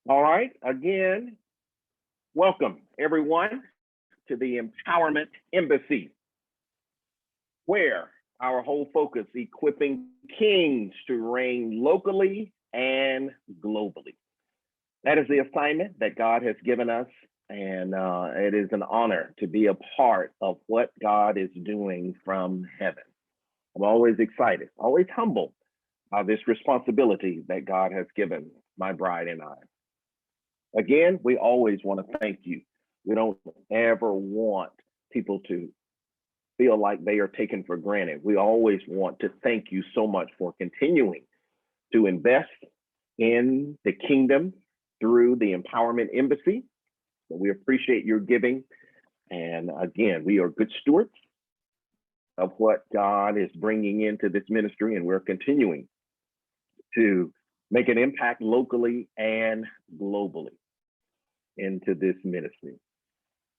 All right. Again, welcome everyone to the Empowerment Embassy, where our whole focus equipping kings to reign locally and globally. That is the assignment that God has given us, and it is an honor to be a part of what God is doing from heaven. I'm always excited, always humble by this responsibility that God has given my bride and I. Again, we always want to thank you. We don't ever want people to feel like they are taken for granted. We always want to thank you so much for continuing to invest in the kingdom through the Empowerment Embassy. So we appreciate your giving. And again, we are good stewards of what God is bringing into this ministry, and we're continuing to make an impact locally and globally into this ministry.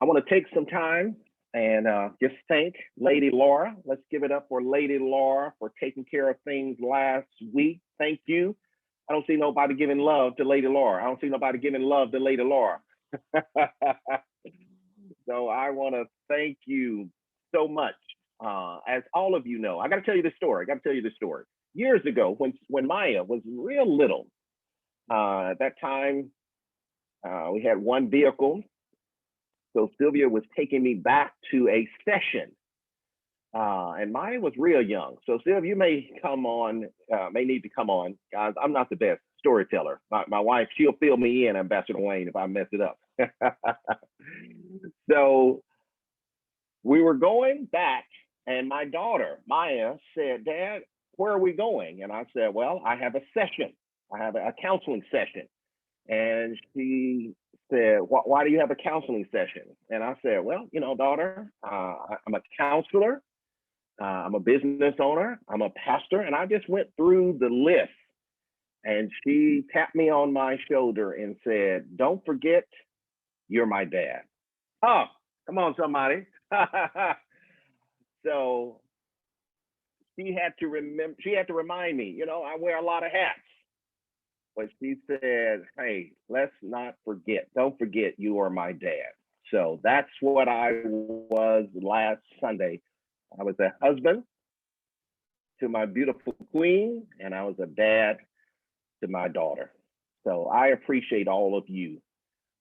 I want to take some time and just thank Lady Laura. Let's give it up for Lady Laura for taking care of things last week. Thank you. I don't see nobody giving love to Lady Laura. I don't see nobody giving love to Lady Laura. So I want to thank you so much. As all of you know, I got to tell you the story. Years ago, when Maya was real little, at that time, we had one vehicle. So Sylvia was taking me back to a session. And Maya was real young. So Sylvia, you may need to come on. Guys, I'm not the best storyteller. My wife, she'll fill me in, Ambassador Wayne, if I mess it up. So we were going back, and my daughter, Maya, said, "Dad, where are we going?" And I said, "Well, I have a session. I have a counseling session." And she said, "Why do you have a counseling session?" And I said, "Well, daughter, I'm a counselor. I'm a business owner. I'm a pastor." And I just went through the list. And she tapped me on my shoulder and said, "Don't forget, you're my dad." Oh, come on, somebody. So she had to remind me, I wear a lot of hats. But she said, "Hey, let's not forget. Don't forget you are my dad." So that's what I was last Sunday. I was a husband to my beautiful queen, and I was a dad to my daughter. So I appreciate all of you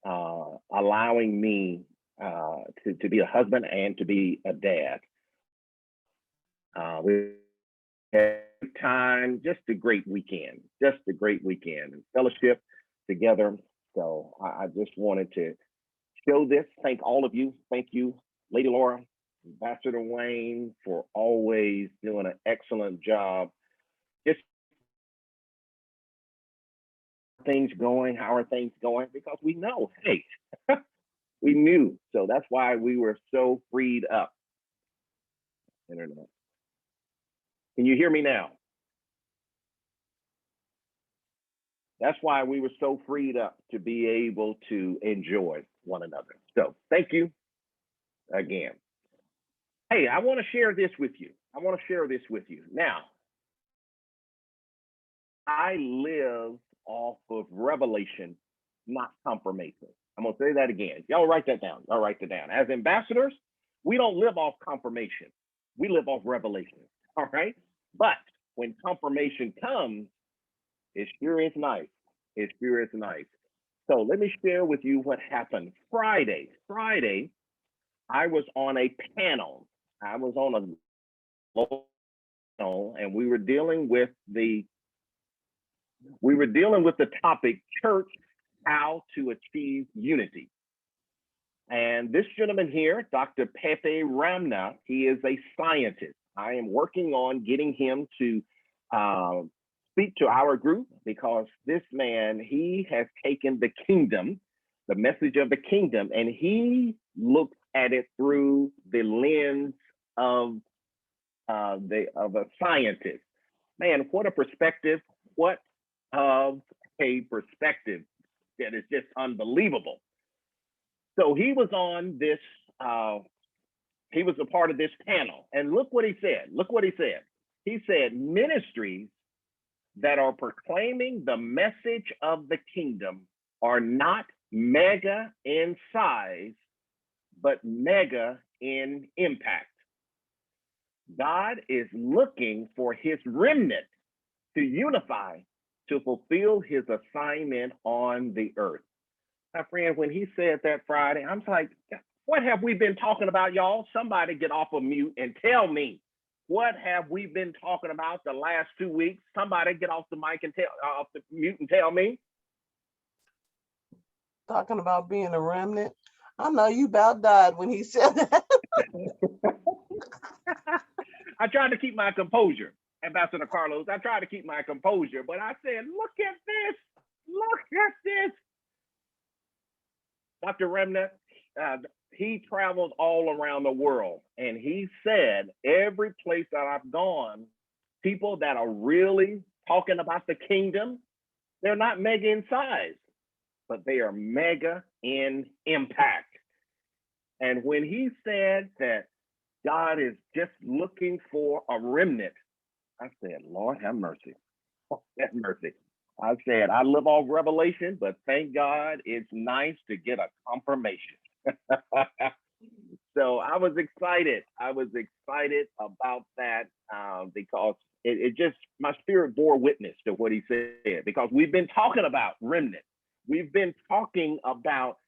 allowing me to be a husband and to be a dad. We had time, just a great weekend, and fellowship together. So I just wanted to show this. Thank all of you. Thank you, Lady Laura, Ambassador Wayne, for always doing an excellent job. Just how are things going? Because we know, hey, we knew. So that's why we were so freed up. Internet. Can you hear me now? That's why we were so freed up to be able to enjoy one another. So thank you again. Hey, I want to share this with you. Now, I live off of revelation, not confirmation. I'm going to say that again. Y'all write that down. As ambassadors, we don't live off confirmation. We live off revelation. All right. But when confirmation comes, it sure is nice. So let me share with you what happened Friday. I was on a panel. And we were dealing with the topic, church, how to achieve unity. And this gentleman here, Dr. Pepe Ramna, he is a scientist. I am working on getting him to speak to our group, because this man, he has taken the kingdom, the message of the kingdom, and he looks at it through the lens of a scientist. Man, what a perspective! What of a perspective that is just unbelievable. So he was on this. He was a part of this panel, and look what he said. He said, ministries that are proclaiming the message of the kingdom are not mega in size, but mega in impact. God is looking for his remnant to unify to fulfill his assignment on the earth. My friend, when he said that Friday, I'm like, what have we been talking about, y'all? Somebody get off of mute and tell me, what have we been talking about the last 2 weeks? Somebody get off the mic and tell off the mute and tell me. Talking about being a remnant. I know you about died when he said that. I tried to keep my composure, Ambassador Carlos. I tried to keep my composure, but I said, look at this. Look at this. Dr. Remnant, he travels all around the world, and he said every place that I've gone, people that are really talking about the kingdom, they're not mega in size, but they are mega in impact. And when he said that God is just looking for a remnant, I said, Lord, have mercy. Oh, have mercy. I said, I live off revelation, but thank God it's nice to get a confirmation. So I was excited. I was excited about that because it just, my spirit bore witness to what he said, because we've been talking about remnant. We've been talking about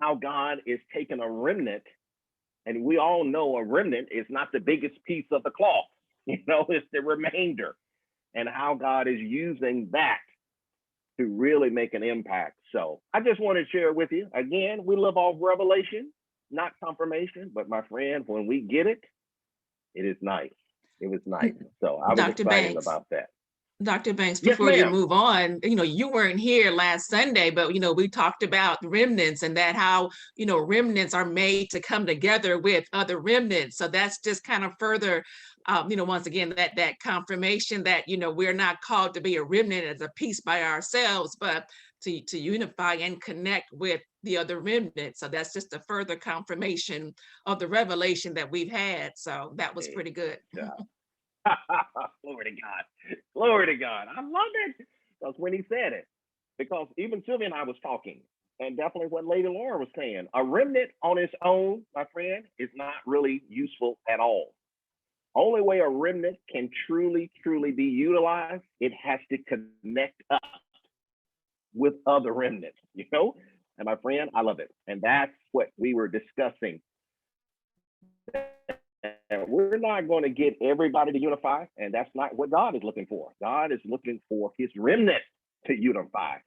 how God is taking a remnant, and we all know a remnant is not the biggest piece of the cloth. It's the remainder, and how God is using that to really make an impact. So I just want to share with you, again, we live off revelation, not confirmation, but my friend, when we get it, it is nice. It was nice. So I was Dr. excited Banks. about that. Dr. Banks, Yes, before you ma'am. move on, you weren't here last Sunday, but, we talked about remnants and that how, remnants are made to come together with other remnants. So that's just kind of further, once again, that confirmation that, we're not called to be a remnant as a piece by ourselves, but to unify and connect with the other remnants. So that's just a further confirmation of the revelation that we've had. So that was pretty good. Yeah. Glory to God. Glory to God. I love it. Because when he said it, because even Sylvia and I was talking, and definitely what Lady Laura was saying, a remnant on its own, my friend, is not really useful at all. Only way a remnant can truly, truly be utilized, it has to connect up with other remnants, And my friend, I love it. And that's what we were discussing. And we're not going to get everybody to unify, and that's not what God is looking for. God is looking for his remnant to unify,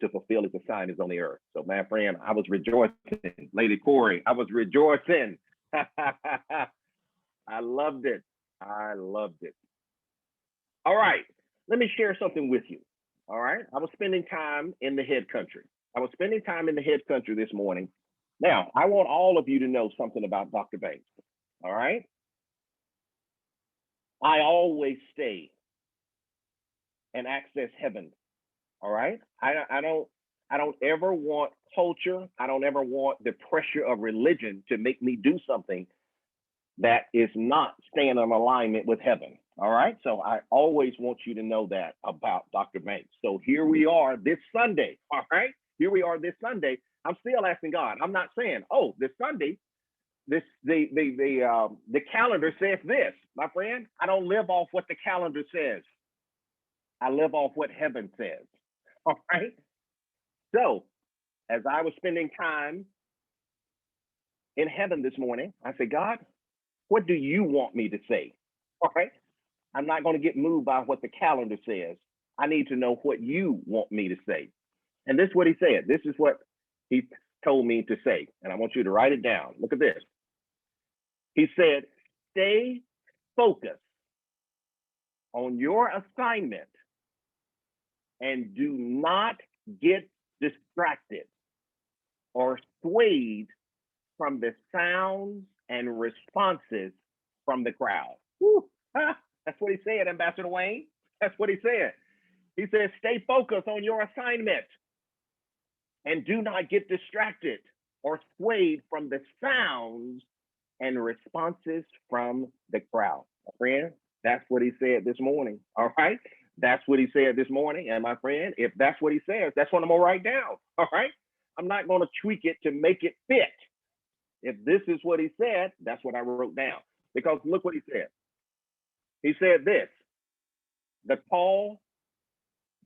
to fulfill his assignments on the earth. So, my friend, I was rejoicing. Lady Corey, I was rejoicing. I loved it. I loved it. All right, let me share something with you. All right, I was spending time in the head country. This morning. Now, I want all of you to know something about Dr. Banks. All right. I always stay and access heaven. All right. I don't ever want culture. I don't ever want the pressure of religion to make me do something that is not staying in alignment with heaven. All right. So I always want you to know that about Dr. Banks. So here we are this Sunday. All right. Here we are this Sunday. I'm still asking God. I'm not saying, oh, this Sunday, the calendar says this. My friend, I don't live off what the calendar says. I live off what heaven says. All right. So as I was spending time in heaven this morning, I said, God, what do you want me to say? All right. I'm not going to get moved by what the calendar says. I need to know what you want me to say. And this is what he said. This is what he told me to say. And I want you to write it down. Look at this. He said, stay focused on your assignment and do not get distracted or swayed from the sounds and responses from the crowd. Woo. That's what he said, Ambassador Wayne. That's what he said. He said, stay focused on your assignment and do not get distracted or swayed from the sounds and responses from the crowd. Friend, that's what he said this morning. All right. that's what he said this morning. And my friend, if that's what he says, that's what I'm gonna write down. All right. I'm not gonna tweak it to make it fit. If this is what he said, that's what I wrote down. Because look what he said. He said this: the call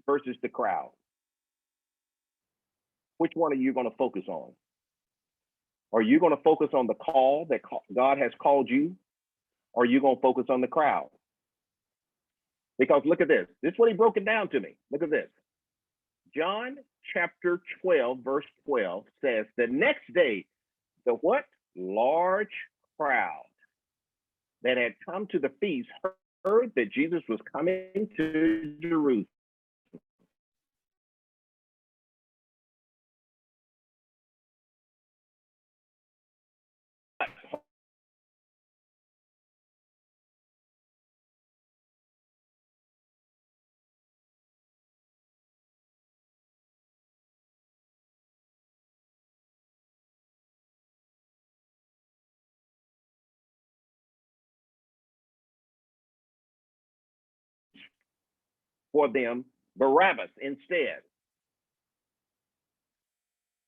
versus the crowd. Which one are you going to focus on? Are you going to focus on the call that God has called you? Or are you going to focus on the crowd? Because look at this. This is what he broke it down to me. Look at this. John chapter 12, verse 12 says, the next day, the what? Large crowd that had come to the feast heard that Jesus was coming to Jerusalem. For them Barabbas instead.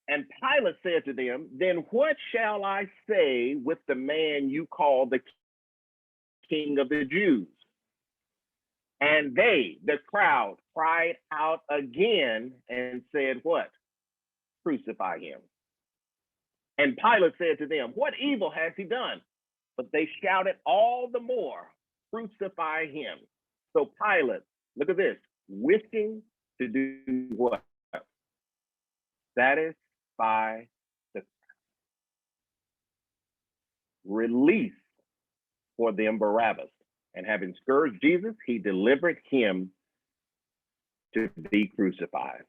And Pilate said to them, then what shall I say with the man you call the King of the Jews? And they, the crowd, cried out again and said, what? Crucify him. And Pilate said to them, what evil has he done? But they shouted all the more, crucify him. So Pilate, look at this, wishing to do what? Satisfy the release for them Barabbas. And having scourged Jesus, he delivered him to be crucified.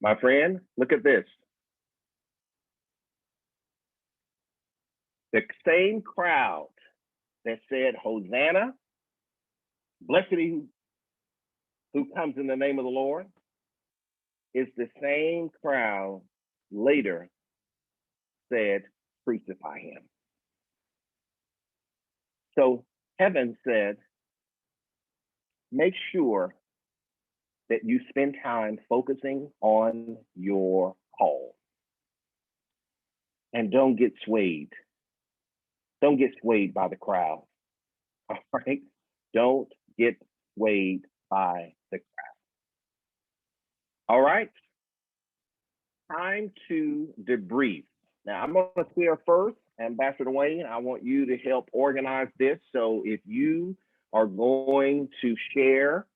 My friend, look at this. The same crowd that said, Hosanna, blessed he who comes in the name of the Lord, is the same crowd later said, crucify him. So heaven said, make sure that you spend time focusing on your call. And don't get swayed. Don't get swayed by the crowd. All right? Don't get swayed by the crowd. All right? Time to debrief. Now, I'm going to share first, Ambassador Wayne, I want you to help organize this. So if you are going to share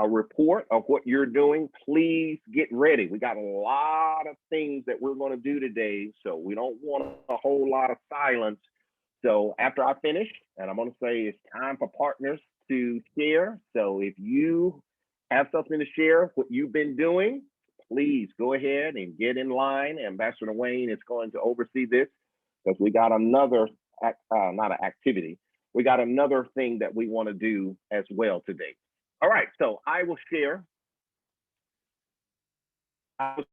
a report of what you're doing, please get ready. We got a lot of things that we're going to do today, so we don't want a whole lot of silence. So after I finish, and I'm going to say it's time for partners to share. So if you have something to share, what you've been doing, please go ahead and get in line. Ambassador Wayne is going to oversee this because we got another, not an activity, we got another thing that we want to do as well today. All right, so I will share. I was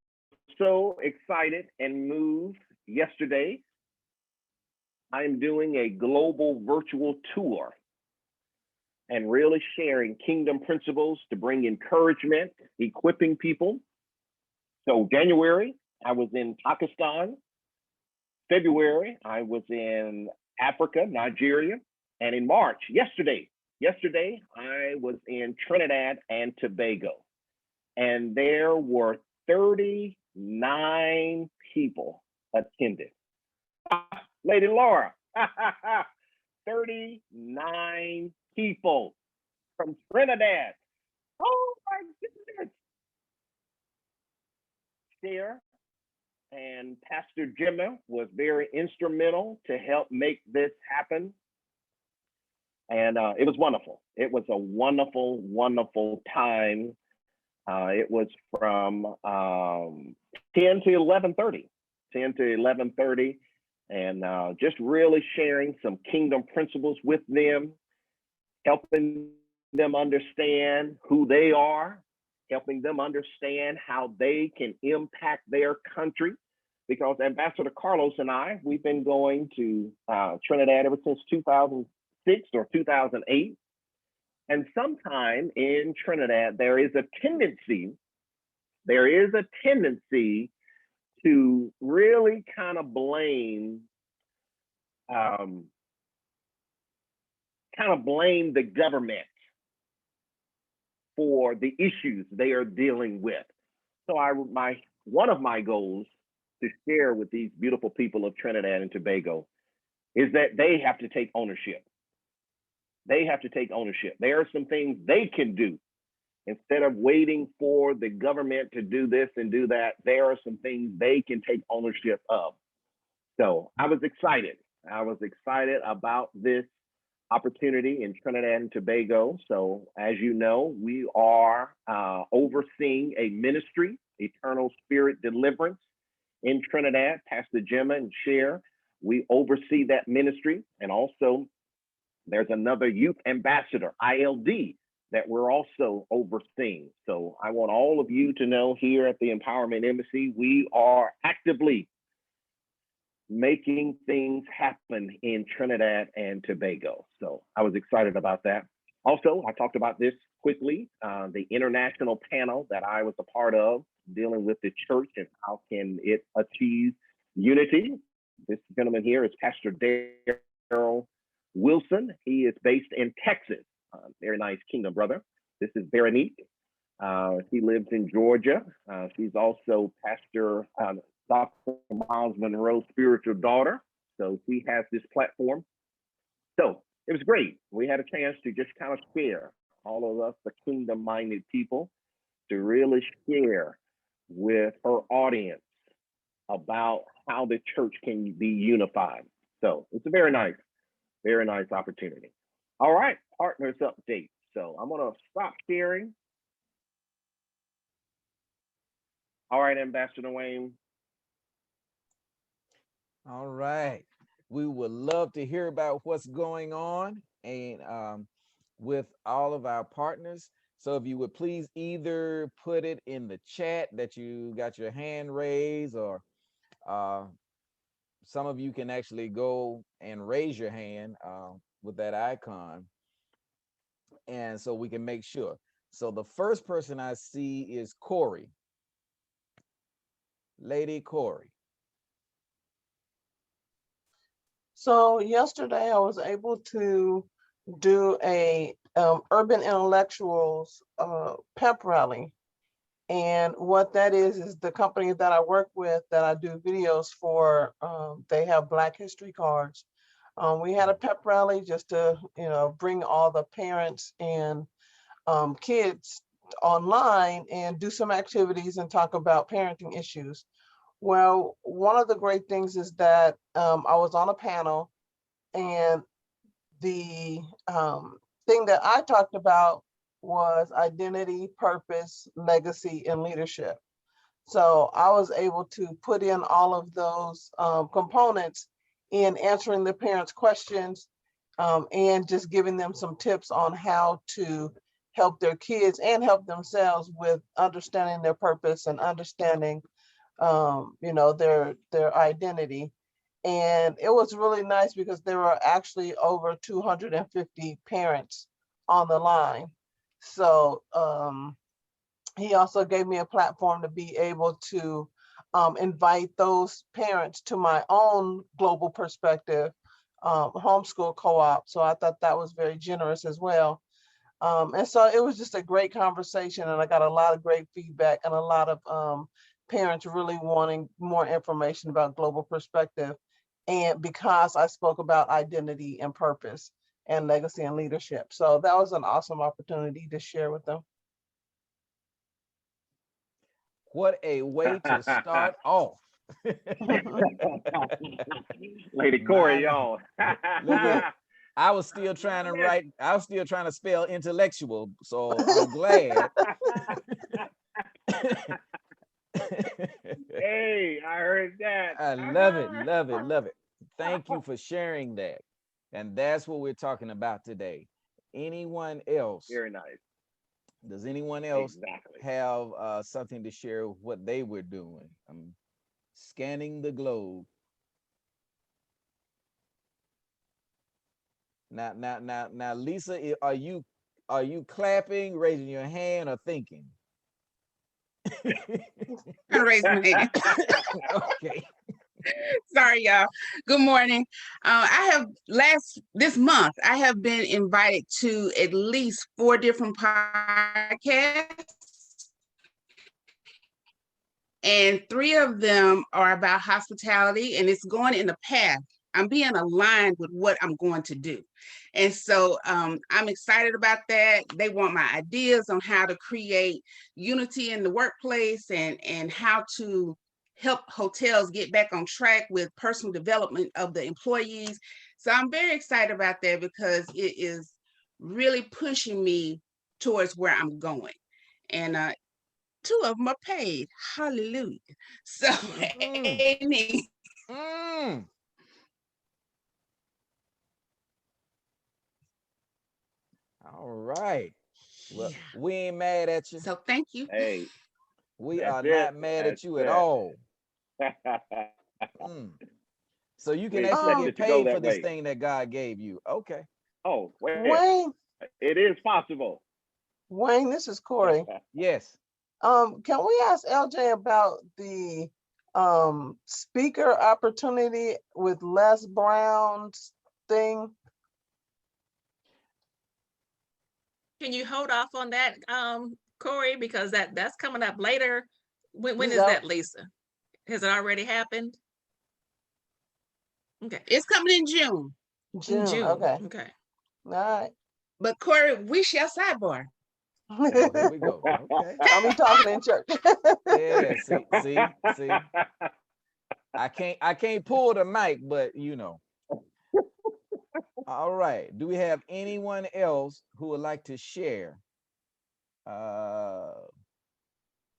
so excited and moved yesterday. I'm doing a global virtual tour and really sharing kingdom principles to bring encouragement, equipping people. So January, I was in Pakistan. February, I was in Africa, Nigeria. And in March, yesterday, I was in Trinidad and Tobago. And there were 39 people attended. Lady Laura, 39 people from Trinidad. Oh my goodness. There, and Pastor Jimmy was very instrumental to help make this happen. And it was wonderful. It was a wonderful, wonderful time. It was from 10 to 11:30, 10 to 11:30, and just really sharing some kingdom principles with them, helping them understand who they are, helping them understand how they can impact their country. Because Ambassador Carlos and I, we've been going to Trinidad ever since 2000, 2006 or 2008. And sometime in Trinidad, there is a tendency to really kind of blame um, the government for the issues they are dealing with. So one of my goals to share with these beautiful people of Trinidad and Tobago is that they have to take ownership. They have to take ownership. There are some things they can do instead of waiting for the government to do this and do that. There are some things they can take ownership of. So I was excited. I was excited about this opportunity in Trinidad and Tobago. So as you know, we are overseeing a ministry, Eternal Spirit Deliverance in Trinidad. Pastor Gemma and Cher, we oversee that ministry. And also there's another youth ambassador, ILD, that we're also overseeing. So I want all of you to know here at the Empowerment Embassy, we are actively making things happen in Trinidad and Tobago. So I was excited about that. Also, I talked about this quickly, the international panel that I was a part of dealing with the church and how can it achieve unity. This gentleman here is Pastor Daryl Wilson. He is based in Texas. Very nice kingdom brother. This is Veronique. He lives in Georgia. She's also Pastor Dr. Miles Monroe's spiritual daughter. So she has this platform. So it was great. We had a chance to just kind of share, all of us, the kingdom-minded people, to really share with her audience about how the church can be unified. So it's a very nice opportunity. All right, partners update. So I'm gonna stop sharing. All right, Ambassador Wayne. All right. We would love to hear about what's going on and with all of our partners. So if you would please either put it in the chat that you got your hand raised, or some of you can actually go and raise your hand with that icon. And so we can make sure. So the first person I see is Corey. Lady Corey. So yesterday I was able to do a urban intellectuals pep rally. And what that is the company that I work with that I do videos for, they have Black History cards. We had a pep rally just to, bring all the parents and kids online and do some activities and talk about parenting issues. Well, one of the great things is that I was on a panel, and the thing that I talked about was identity, purpose, legacy, and leadership. So I was able to put in all of those components in answering the parents' questions and just giving them some tips on how to help their kids and help themselves with understanding their purpose and understanding their identity. And it was really nice because there were actually over 250 parents on the line. So he also gave me a platform to be able to invite those parents to my own Global Perspective homeschool co-op. So I thought that was very generous as well. And so it was just a great conversation, and I got a lot of great feedback and a lot of parents really wanting more information about Global Perspective. And because I spoke about identity and purpose and legacy and leadership. So that was an awesome opportunity to share with them. What a way to start off. Lady Corey, y'all. Look, I was still trying to write, I was still trying to spell intellectual, so I'm glad. Hey, I heard that. I love it, love it, love it. Thank you for sharing that. And that's what we're talking about today. Anyone else? Very nice. Does anyone else Exactly. have something to share what they were doing? I'm scanning the globe. Now, Lisa, are you clapping, raising your hand, or thinking? I raise my hand. Okay. Sorry, y'all. Good morning. This month, I have been invited to at least 4 different podcasts, and 3 of them are about hospitality, and it's going in the path. I'm being aligned with what I'm going to do. And so I'm excited about that. They want my ideas on how to create unity in the workplace and how to help hotels get back on track with personal development of the employees. So I'm very excited about that because it is really pushing me towards where I'm going. And 2 of them are paid. Hallelujah. So, amen. Mm. All right. Well, Yeah. we ain't mad at you. So thank you. Hey, We that's are it. not mad at That's you at it. all. Mm. So you can We actually expect Um, get it to go paid for that this way. thing that God gave you. Okay. Oh, wait, Wayne, it is possible. Wayne, this is Corey. Yes. Can we ask LJ about the speaker opportunity with Les Brown's thing? Can you hold off on that, Corey, because that's coming up later? When He's is out. that, Lisa? Has it already happened? Okay, It's coming in June. in June. June. Okay. Okay. All right. But Corey, we shall sidebar. Oh, here we go. Okay. I'll be talking in church. Yeah. See. I can't pull the mic, but you know. All right. Do we have anyone else who would like to share?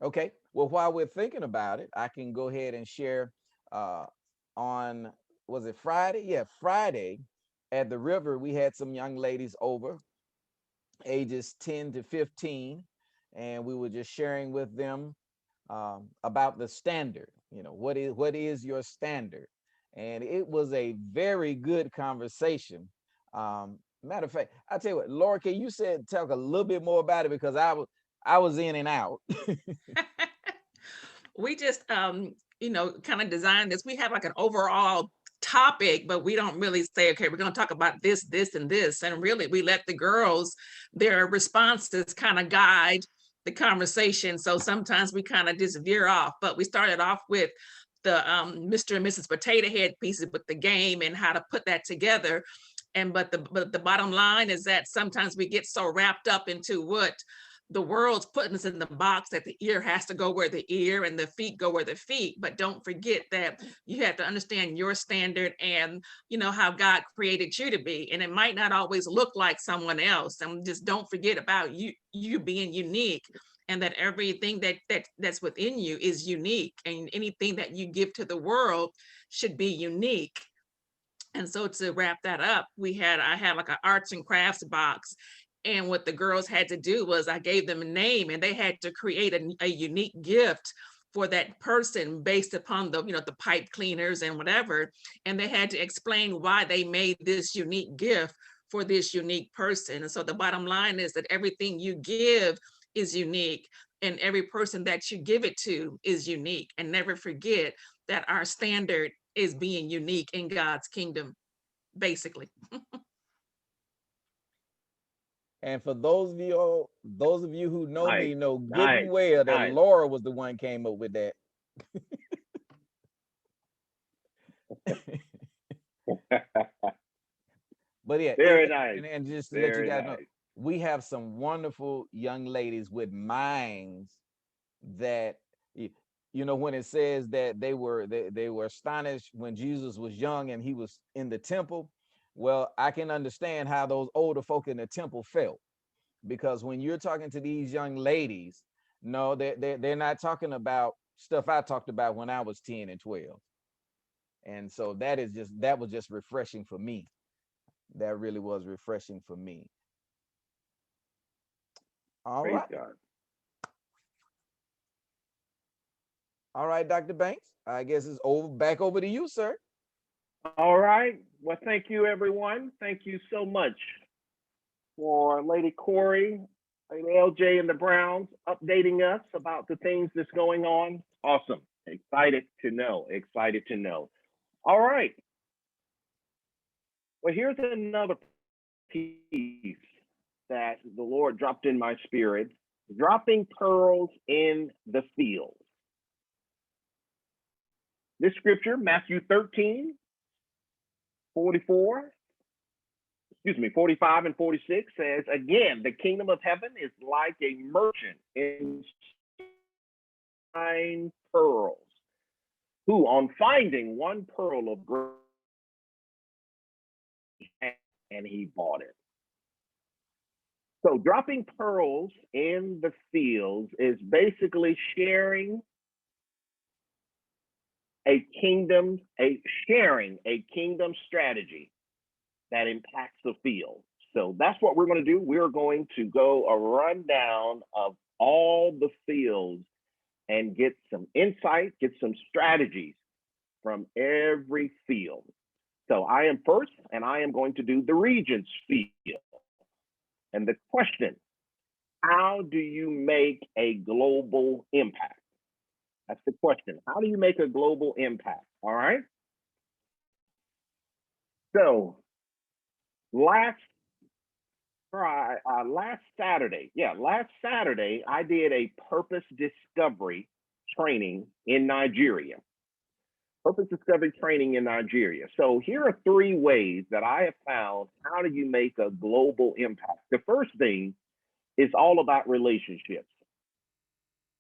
Okay. Well, while we're thinking about it, I can go ahead and share on, was it Friday? Yeah, Friday at the river, we had some young ladies over, ages 10 to 15, and we were just sharing with them about the standard. You know, what is your standard? And it was a very good conversation. Matter of fact, I tell you what, Laura, can you talk a little bit more about it, because I was in and out. We just kind of designed this. We have like an overall topic, but we don't really say, okay, we're going to talk about this, this, and this. And really, we let the girls, their responses kind of guide the conversation. So sometimes we kind of just veer off, but we started off with the Mr. and Mrs. Potato Head pieces with the game and how to put that together. And but the bottom line is that sometimes we get so wrapped up into what the world's putting us in the box that the ear has to go where the ear and the feet go where the feet. But don't forget that you have to understand your standard and how God created you to be. And it might not always look like someone else. And just don't forget about you being unique, and that everything that's within you is unique, and anything that you give to the world should be unique. And so to wrap that up, I had like an arts and crafts box. And what the girls had to do was I gave them a name, and they had to create a unique gift for that person based upon the pipe cleaners and whatever. And they had to explain why they made this unique gift for this unique person. And so the bottom line is that everything you give is unique, and every person that you give it to is unique. And never forget that our standard is being unique in God's kingdom, basically. And for those of you who know Nice, me know good nice, and well that nice. Laura was the one came up with that. But yeah, Very nice. and just to let you Very guys know, nice. we have some wonderful young ladies with minds that when it says that they were astonished when Jesus was young and he was in the temple. Well, I can understand how those older folk in the temple felt, because when you're talking to these young ladies, no, they're not talking about stuff I talked about when I was 10 and 12. And so that was just refreshing for me. That really was refreshing for me. All Praise right. God. All right, Dr. Banks. I guess it's back over to you, sir. All right. Well, thank you, everyone. Thank you so much for Lady Corey, Lady LJ, and the Browns updating us about the things that's going on. Awesome. Excited to know. Excited to know. All right. Well, here's another piece that the Lord dropped in my spirit, dropping pearls in the field. This scripture, Matthew 13, 45 and 46 says, again, the kingdom of heaven is like a merchant in fine pearls, who on finding one pearl of great, and he bought it. So dropping pearls in the fields is basically sharing a kingdom strategy that impacts the field. So that's what we're going to do. We're going to go a rundown of all the fields and get some insight, get some strategies from every field. So I am first, and I am going to do the regions field. And the question, how do you make a global impact? That's the question. How do you make a global impact? All right. So last Saturday, I did a purpose discovery training in Nigeria. Purpose discovery training in Nigeria. So here are 3 ways that I have found, how do you make a global impact? The first thing is all about relationships.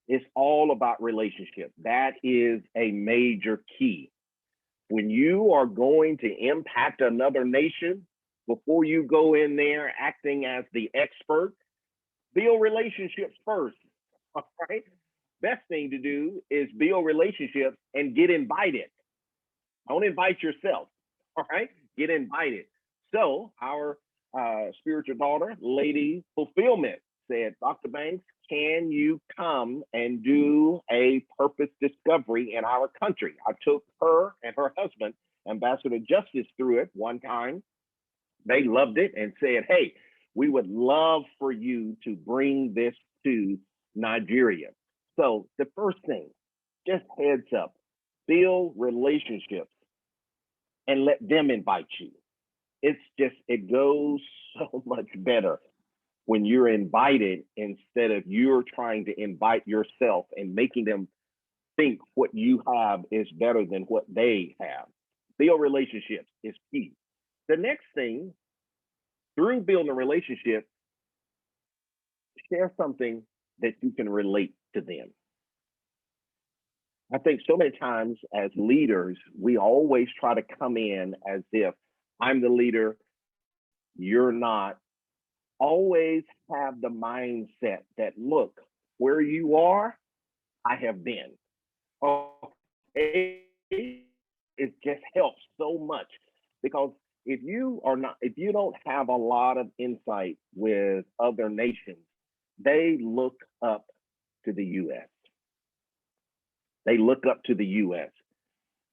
It's all about relationships. That is a major key. When you are going to impact another nation, before you go in there acting as the expert, build relationships first. All right. Best thing to do is build relationships and get invited. Don't invite yourself. All right. Get invited. So our spiritual daughter, Lady Fulfillment, said, Dr. Banks, can you come and do a purpose discovery in our country? I took her and her husband, Ambassador Justice, through it one time. They loved it and said, hey, we would love for you to bring this to Nigeria. So the first thing, just heads up, build relationships and let them invite you. It goes so much better when you're invited instead of you're trying to invite yourself and making them think what you have is better than what they have. Build relationships is key. The next thing, through building a relationship, share something that you can relate to them. I think so many times as leaders, we always try to come in as if I'm the leader, you're not. Always have the mindset that, look, where you are, I have been. Okay. It just helps so much because if you don't have a lot of insight with other nations, they look up to the US. They look up to the US.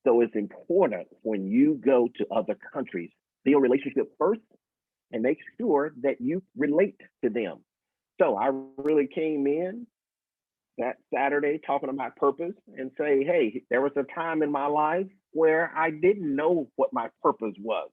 So it's important when you go to other countries, build relationships first and make sure that you relate to them. So I really came in that Saturday talking about purpose and say, hey, there was a time in my life where I didn't know what my purpose was.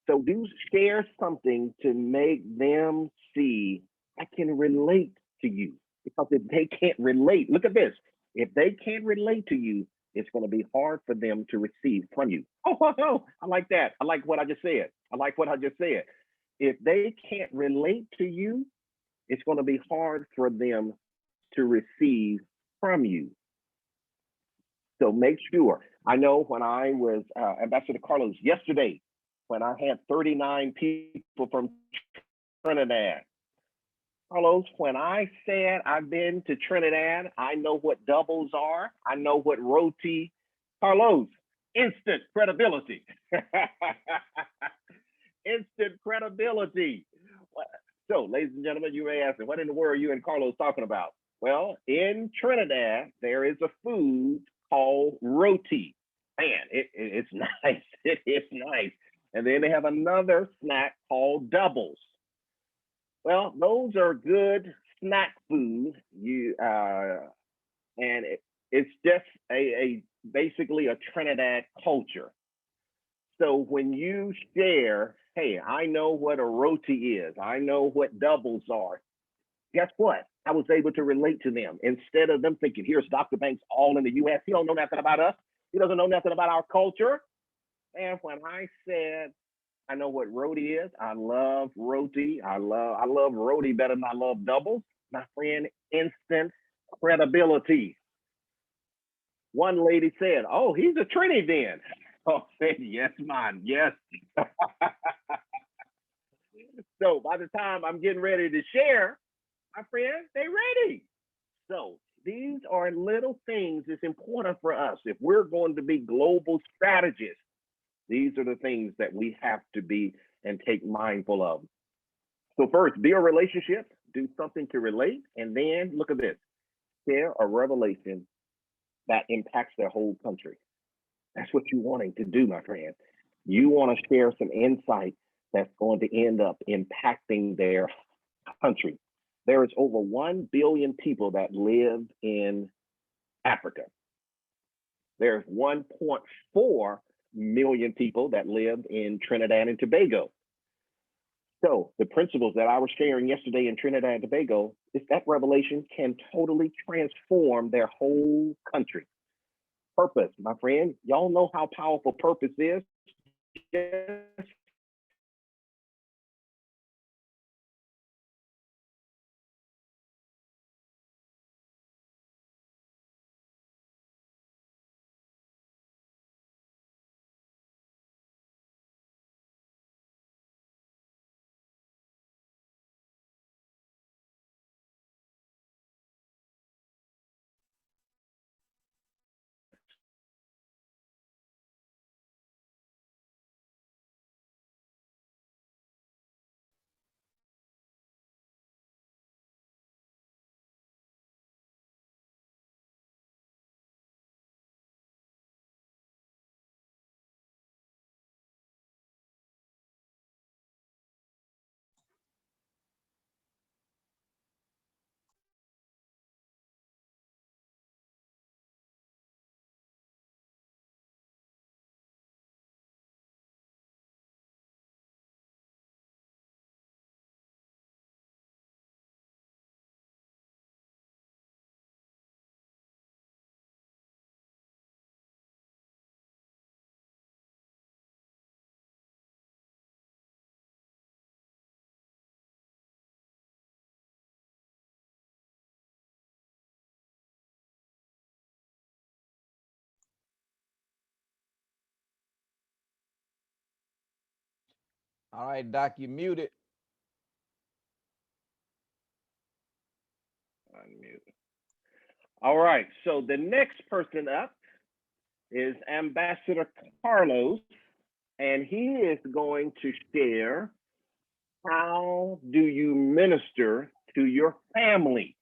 So do share something to make them see I can relate to you. Because if they can't relate, look at this. If they can't relate to you, it's going to be hard for them to receive from you. Oh, I like that. I like what I just said. If they can't relate to you, it's going to be hard for them to receive from you. So make sure. I know when I was Ambassador Carlos yesterday, when I had 39 people from Trinidad. Carlos, when I said I've been to Trinidad, I know what doubles are. I know what roti. Carlos, instant credibility. Instant credibility. So, ladies and gentlemen, you may ask me, what in the world are you and Carlos talking about? Well, in Trinidad, there is a food called roti. Man, it's nice. It is nice. And then they have another snack called doubles. Well, those are good snack food. And it's just a basically a Trinidad culture. So when you share, hey, I know what a roti is, I know what doubles are. Guess what? I was able to relate to them instead of them thinking, here's Dr. Banks all in the U.S. He don't know nothing about us. He doesn't know nothing about our culture. And when I said I know what roti is, I love roti. I love roti better than I love doubles. My friend, instant credibility. One lady said, "Oh, he's a Trini then." Oh, I said, "Yes, man, yes." So by the time I'm getting ready to share, my friends, they ready. So these are little things that's important for us. If we're going to be global strategists, these are the things that we have to be and take mindful of. So first, build relationships, do something to relate, and then look at this, share a revelation that impacts their whole country. That's what you're wanting to do, my friend. You want to share some insight that's going to end up impacting their country. There is over 1 billion people that live in Africa. There's 1.4 million people that live in Trinidad and Tobago. So the principles that I was sharing yesterday in Trinidad and Tobago is that revelation can totally transform their whole country. Purpose, my friend, y'all know how powerful purpose is. Just All right, Doc, you muted. unmute. All right, so the next person up is Ambassador Carlos, and he is going to share how do you minister to your family,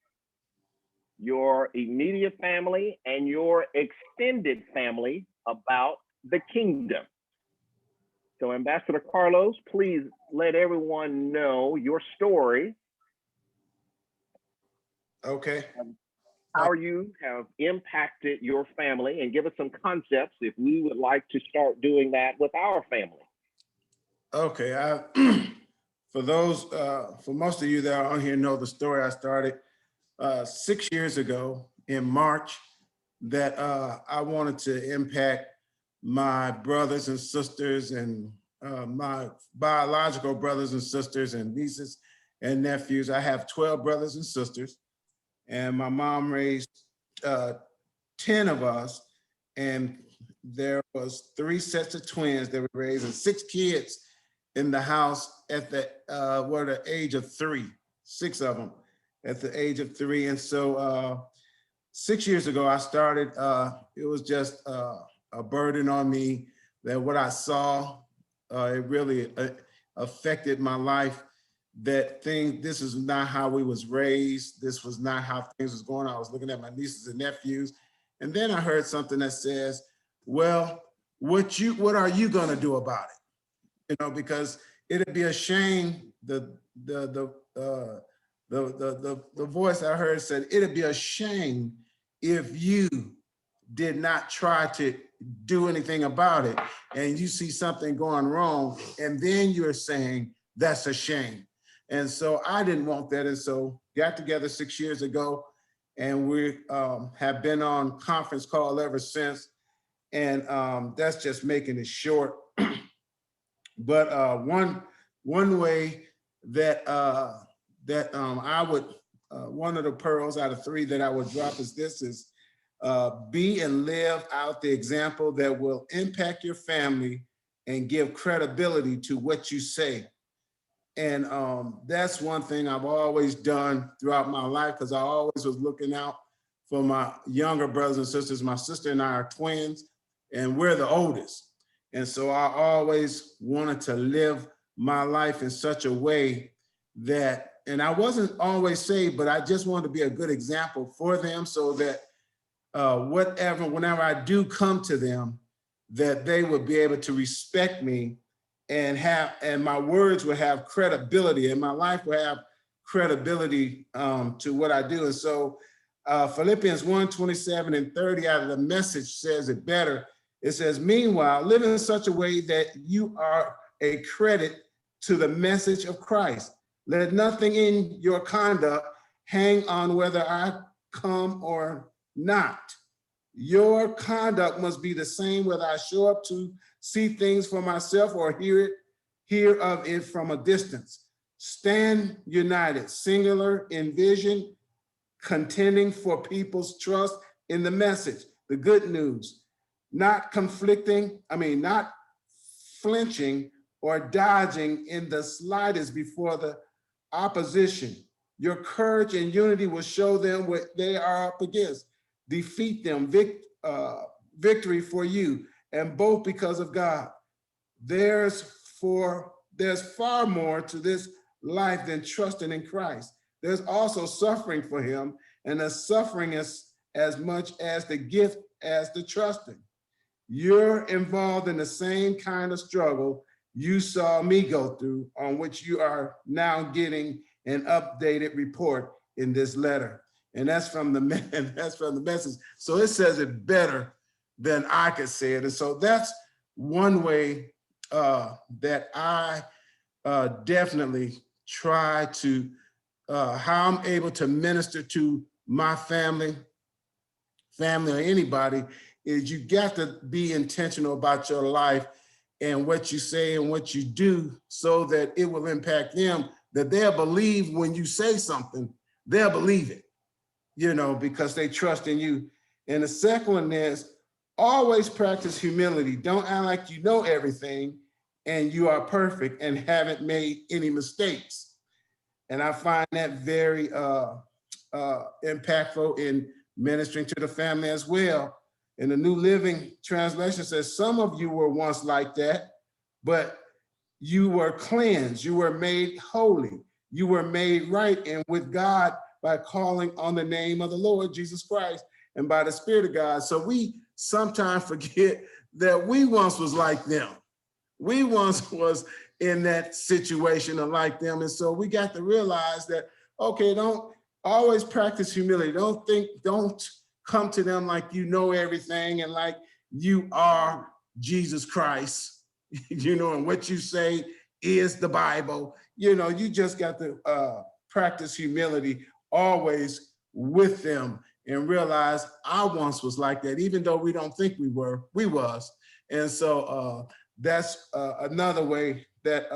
your immediate family, and your extended family about the kingdom. So Ambassador Carlos, please let everyone know your story. Okay. How you have impacted your family, and give us some concepts if we would like to start doing that with our family. Okay. For most of you that are on here know the story. I started 6 years ago in March that I wanted to impact my brothers and sisters and my biological brothers and sisters and nieces and nephews. I have 12 brothers and sisters, and my mom raised 10 of us, and there was 3 sets of twins that were raised and 6 kids in the house at the age of 3, 6 of them at the age of 3. And so 6 years ago, I started, it was just a burden on me that what I saw, it really affected my life, that this is not how we was raised. This was not how things was going. I was looking at my nieces and nephews. And then I heard something that says, well, what are you gonna do about it? You know, because it'd be a shame, the voice I heard said, it'd be a shame if you did not try to do anything about it and you see something going wrong and then you're saying that's a shame. And so I didn't want that. And so got together 6 years ago and we have been on conference call ever since. And that's just making it short. But one way that I would, one of the pearls out of 3 that I would drop is this is, be and live out the example that will impact your family and give credibility to what you say. And that's one thing I've always done throughout my life, because I always was looking out for my younger brothers and sisters. My sister and I are twins, and we're the oldest. And so I always wanted to live my life in such a way that, and I wasn't always saved, but I just wanted to be a good example for them so that whenever I do come to them, that they would be able to respect me and my words would have credibility and my life will have credibility to what I do. And so Philippians 1:27 and 30 out of the Message says it better. It says, meanwhile, live in such a way that you are a credit to the message of Christ. Let nothing in your conduct hang on whether I come or not. Your conduct must be the same whether I show up to see things for myself or hear of it from a distance. Stand united, singular in vision, contending for people's trust in the message, the good news, not flinching or dodging in the slightest before the opposition. Your courage and unity will show them what they are up against. Defeat them, victory for you, and both because of God. There's far more to this life than trusting in Christ. There's also suffering for him, and the suffering is as much as the gift as the trusting. You're involved in the same kind of struggle you saw me go through, on which you are now getting an updated report in this letter. And that's from the Message. So it says it better than I could say it. And so that's one way that I definitely try to, how I'm able to minister to my family or anybody, is you got to be intentional about your life and what you say and what you do so that it will impact them, that they'll believe when you say something, they'll believe it, you know, because they trust in you. And the second one is always practice humility. Don't act like you know everything and you are perfect and haven't made any mistakes. And I find that very impactful in ministering to the family as well. And the New Living Translation says, some of you were once like that, but you were cleansed, you were made holy, you were made right and with God by calling on the name of the Lord Jesus Christ and by the Spirit of God. So we sometimes forget that we once was like them. We once was in that situation of like them. And so we got to realize that, okay, don't always practice humility. Don't come to them like you know everything and like you are Jesus Christ, you know, and what you say is the Bible. You know, you just got to practice humility always with them and realize I once was like that, even though we don't think we were, we was. And so that's another way that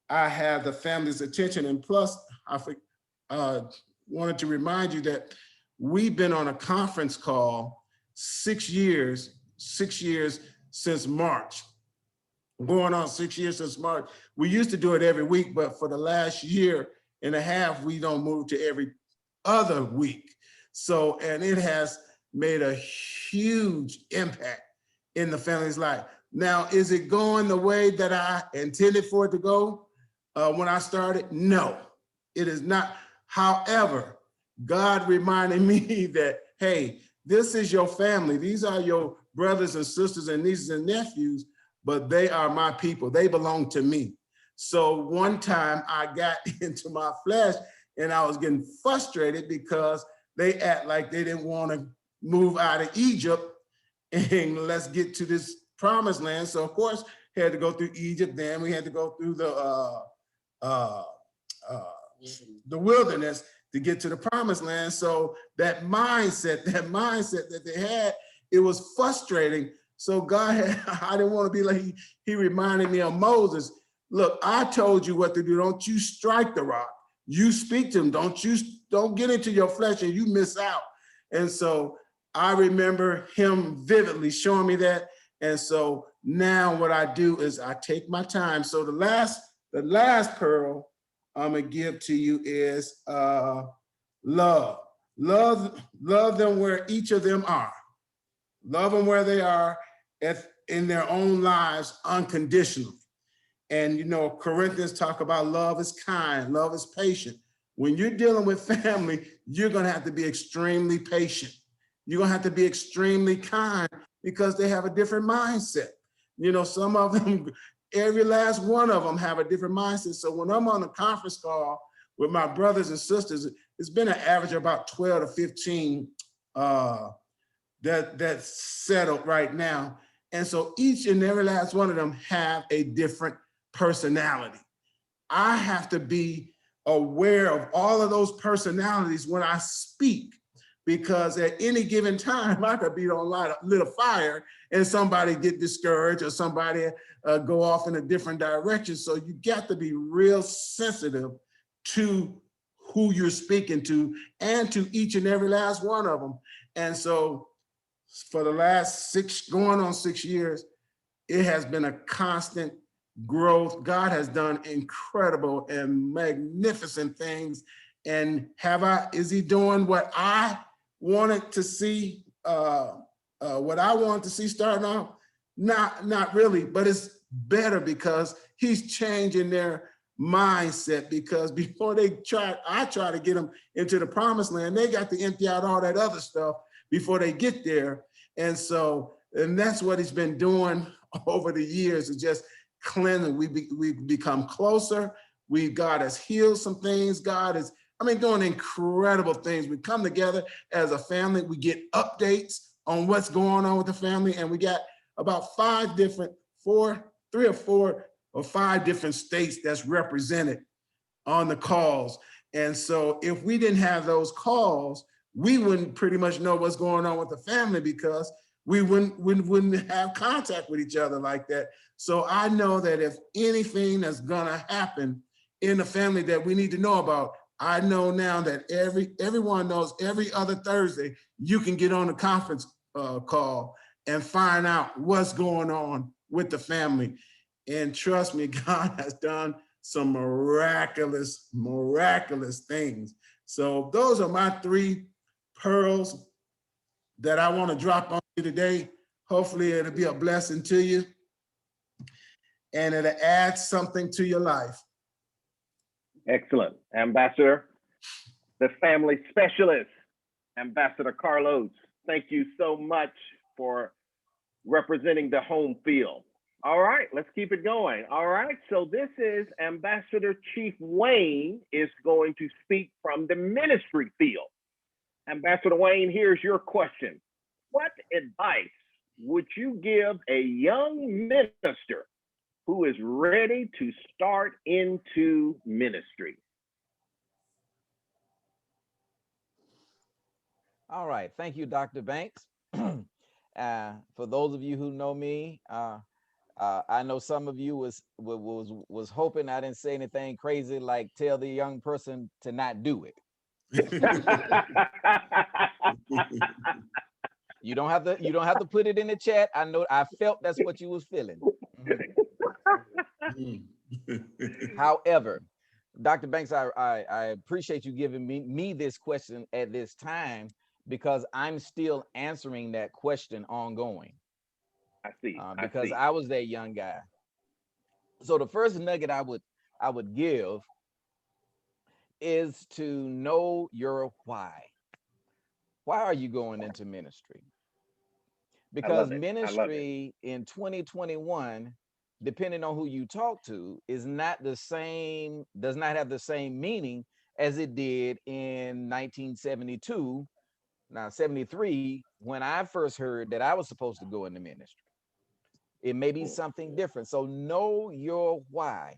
I have the family's attention. And plus, I wanted to remind you that we've been on a conference call 6 years since March. Going on 6 years since March. We used to do it every week, but for the last year and a half, we don't move to every other week. So, and it has made a huge impact in the family's life. Now, is it going the way that I intended for it to go when I started? No, it is not. However, God reminded me that, hey, this is your family. These are your brothers and sisters and nieces and nephews, but they are my people. They belong to me. So one time I got into my flesh and I was getting frustrated because they act like they didn't want to move out of Egypt and let's get to this promised land. So of course, had to go through Egypt. Then we had to go through uh, wilderness to get to the promised land. So that mindset that they had, it was frustrating. So God had, I didn't want to be like, he reminded me of Moses. Look, I told you what to do. Don't you strike the rock. You speak to him. Don't get into your flesh and you miss out. And so I remember him vividly showing me that. And so now what I do is I take my time. So the last pearl I'm gonna give to you is love. Love them where each of them are. Love them where they are in their own lives unconditionally. And you know, Corinthians talk about love is kind, love is patient. When you're dealing with family, you're gonna have to be extremely patient. You're gonna have to be extremely kind because they have a different mindset. You know, some of them, every last one of them have a different mindset. So when I'm on a conference call with my brothers and sisters, it's been an average of about 12 to 15 that's settled right now. And so each and every last one of them have a different personality. I have to be aware of all of those personalities when I speak, because at any given time, I could be on a little fire and somebody get discouraged or somebody go off in a different direction. So you got to be real sensitive to who you're speaking to and to each and every last one of them. And so for the last going on 6 years, it has been a constant growth. God has done incredible and magnificent things. And is he doing what I wanted to see, what I wanted to see starting off? Not really, but it's better because he's changing their mindset, because before I try to get them into the promised land, they got to empty out all that other stuff before they get there. And that's what he's been doing over the years, is just cleansing. We become closer. God has healed some things. God is, doing incredible things. We come together as a family. We get updates on what's going on with the family. And we got about 3 or 5 different states that's represented on the calls. And so if we didn't have those calls, we wouldn't pretty much know what's going on with the family, because we wouldn't have contact with each other like that. So I know that if anything that's gonna happen in the family that we need to know about, I know now that everyone knows every other Thursday, you can get on a conference call and find out what's going on with the family. And trust me, God has done some miraculous things. So those are my 3 pearls that I want to drop on you today. Hopefully it'll be a blessing to you and it'll add something to your life. Excellent. Ambassador, the family specialist, Ambassador Carlos, thank you so much for representing the home field. All right, let's keep it going. All right, so this is Ambassador Chief Wayne is going to speak from the ministry field. Ambassador Wayne, here's your question. What advice would you give a young minister who is ready to start into ministry? All right, thank you, Dr. Banks. For those of you who know me, I know some of you was hoping I didn't say anything crazy like tell the young person to not do it. You don't have to put it in the chat. I know, I felt that's what you was feeling. However, Dr. Banks, I appreciate you giving me this question at this time, because I'm still answering that question ongoing. I see. Because I was that young guy. So the first nugget I would give is to know your why. Why are you going into ministry? I love because it. I love it. ministry in 2021, depending on who you talk to, is not the same, does not have the same meaning as it did in 1972, now 73, when I first heard that I was supposed to go into ministry. It may be something different. So know your why.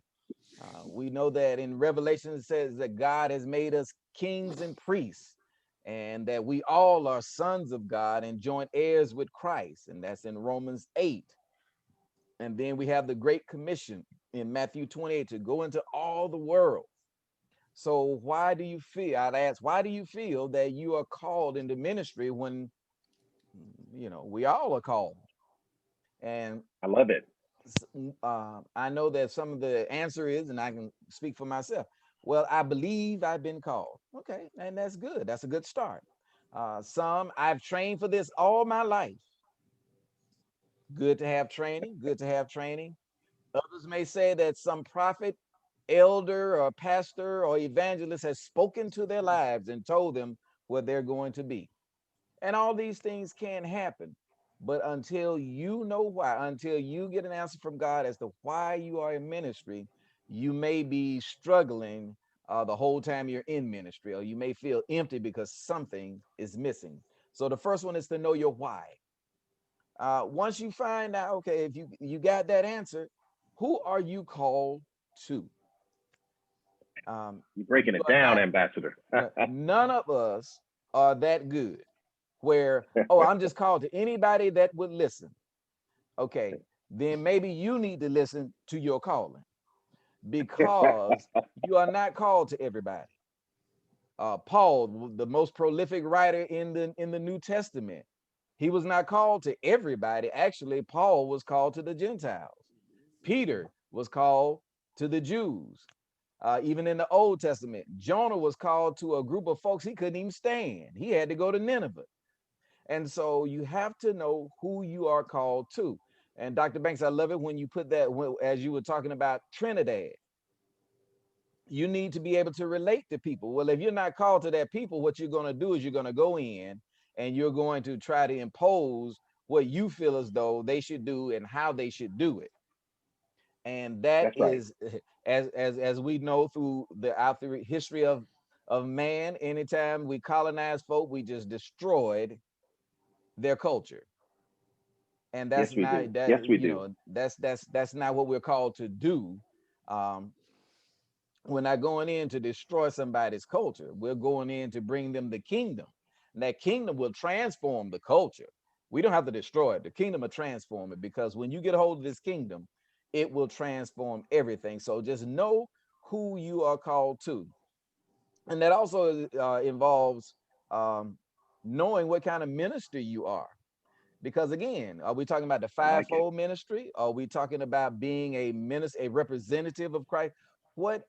We know that in Revelation it says that God has made us kings and priests, and that we all are sons of God and joint heirs with Christ. And that's in Romans 8. And then we have the Great Commission in Matthew 28 to go into all the world. So why do you feel, I'd ask, why do you feel that you are called into ministry when, we all are called? And I love it. I know that some of the answer is, and I can speak for myself. Well, I believe I've been called. Okay, and that's good. That's a good start. Some, I've trained for this all my life. Good to have training. Good to have training. Others may say that some prophet, elder, or pastor, or evangelist has spoken to their lives and told them what they're going to be. And all these things can happen. But until you know why, until you get an answer from God as to why you are in ministry, you may be struggling the whole time you're in ministry, or you may feel empty because something is missing. So the first one is to know your why. Once you find out, okay, if you got that answer, who are you called to? You're breaking You it are down, not, Ambassador. none of us are that good where, oh, I'm just called to anybody that would listen. Okay, then maybe you need to listen to your calling, because you are not called to everybody. Paul, the most prolific writer in the New Testament, he was not called to everybody. Actually, Paul was called to the Gentiles. Peter was called to the Jews. Even in the Old Testament, Jonah was called to a group of folks he couldn't even stand. He had to go to Nineveh. And so you have to know who you are called to. And Dr. Banks, I love it when you put that, as you were talking about Trinidad, you need to be able to relate to people. Well, if you're not called to that people, what you're going to do is you're going to go in and you're going to try to impose what you feel as though they should do and how they should do it. And that That's right. is, as we know through the history of man, anytime we colonize folk, we just destroyed their culture. And Yes, that's we do. not that, Yes, we do. that's not what we're called to do. um we're not going in to destroy somebody's culture. We're going in to bring them the kingdom, and that kingdom will transform the culture. We don't have to destroy it. The kingdom will transform it, because when you get a hold of this kingdom, it will transform everything. So just know who you are called to. And that also involves um, knowing what kind of minister you are. Because again, are we talking about the I like it. fivefold ministry? Are we talking about being a minister, a representative of Christ? What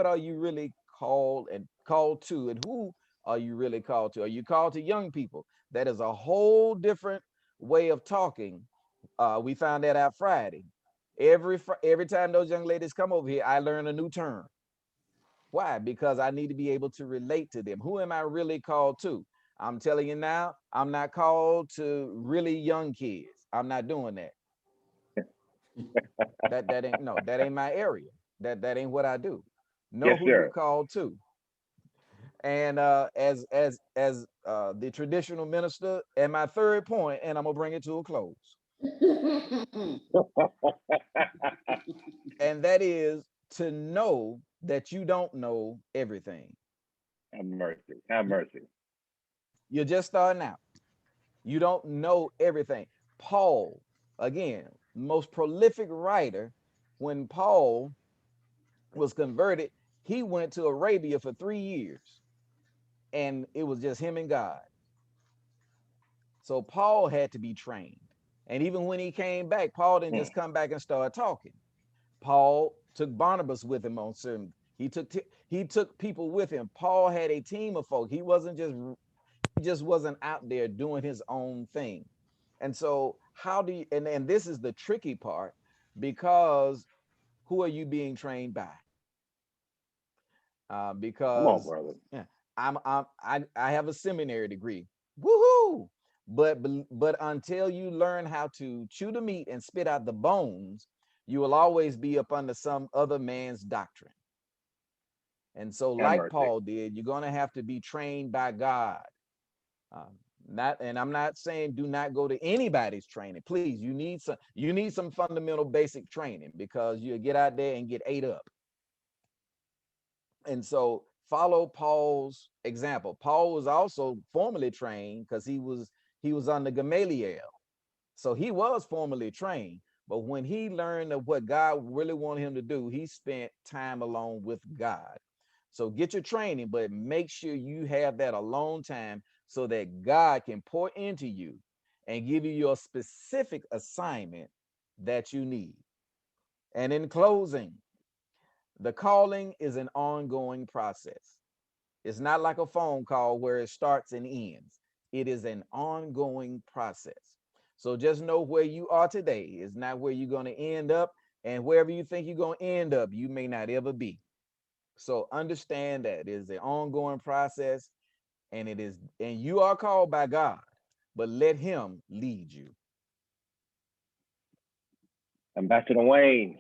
are you really called to, and who are you really called to? Are you called to young people? That is a whole different way of talking. We found that out Friday. Every time those young ladies come over here, I learn a new term. Why? Because I need to be able to relate to them. Who am I really called to? I'm telling you now, I'm not called to really young kids. I'm not doing that. That ain't, no, that ain't my area. That ain't what I do. Know Yes, who you're sir. called to. And as the traditional minister, and my third point, and I'm gonna bring it to a close, and that is to know that you don't know everything. Have mercy. Have mercy. You're just starting out. You don't know everything. Paul, again, most prolific writer, when Paul was converted, he went to Arabia for 3 years, and it was just him and God. So Paul had to be trained. And even when he came back, Paul didn't Hmm. just come back and start talking. Paul took Barnabas with him on certain. He took people with him. Paul had a team of folk. He just wasn't out there doing his own thing. And so how do you, and this is the tricky part, because who are you being trained by? Come on, Because brother. yeah, I have a seminary degree. Woohoo! but until you learn how to chew the meat and spit out the bones, you will always be up under some other man's doctrine. And so, Have like mercy. Paul did, you're going to have to be trained by God. And I'm not saying do not go to anybody's training. Please, you need some fundamental basic training, because you'll get out there and get ate up. And so follow Paul's example. Paul was also formally trained, because he was under Gamaliel. So he was formally trained. But when he learned of what God really wanted him to do, he spent time alone with God. So get your training, but make sure you have that alone time so that God can pour into you and give you your specific assignment that you need. And in closing, the calling is an ongoing process. It's not like a phone call where it starts and ends. It is an ongoing process. So just know where you are today is not where you're going to end up, and wherever you think you're going to end up, you may not ever be. So understand that it is an ongoing process, and you are called by God, but let him lead you. Ambassador Wayne.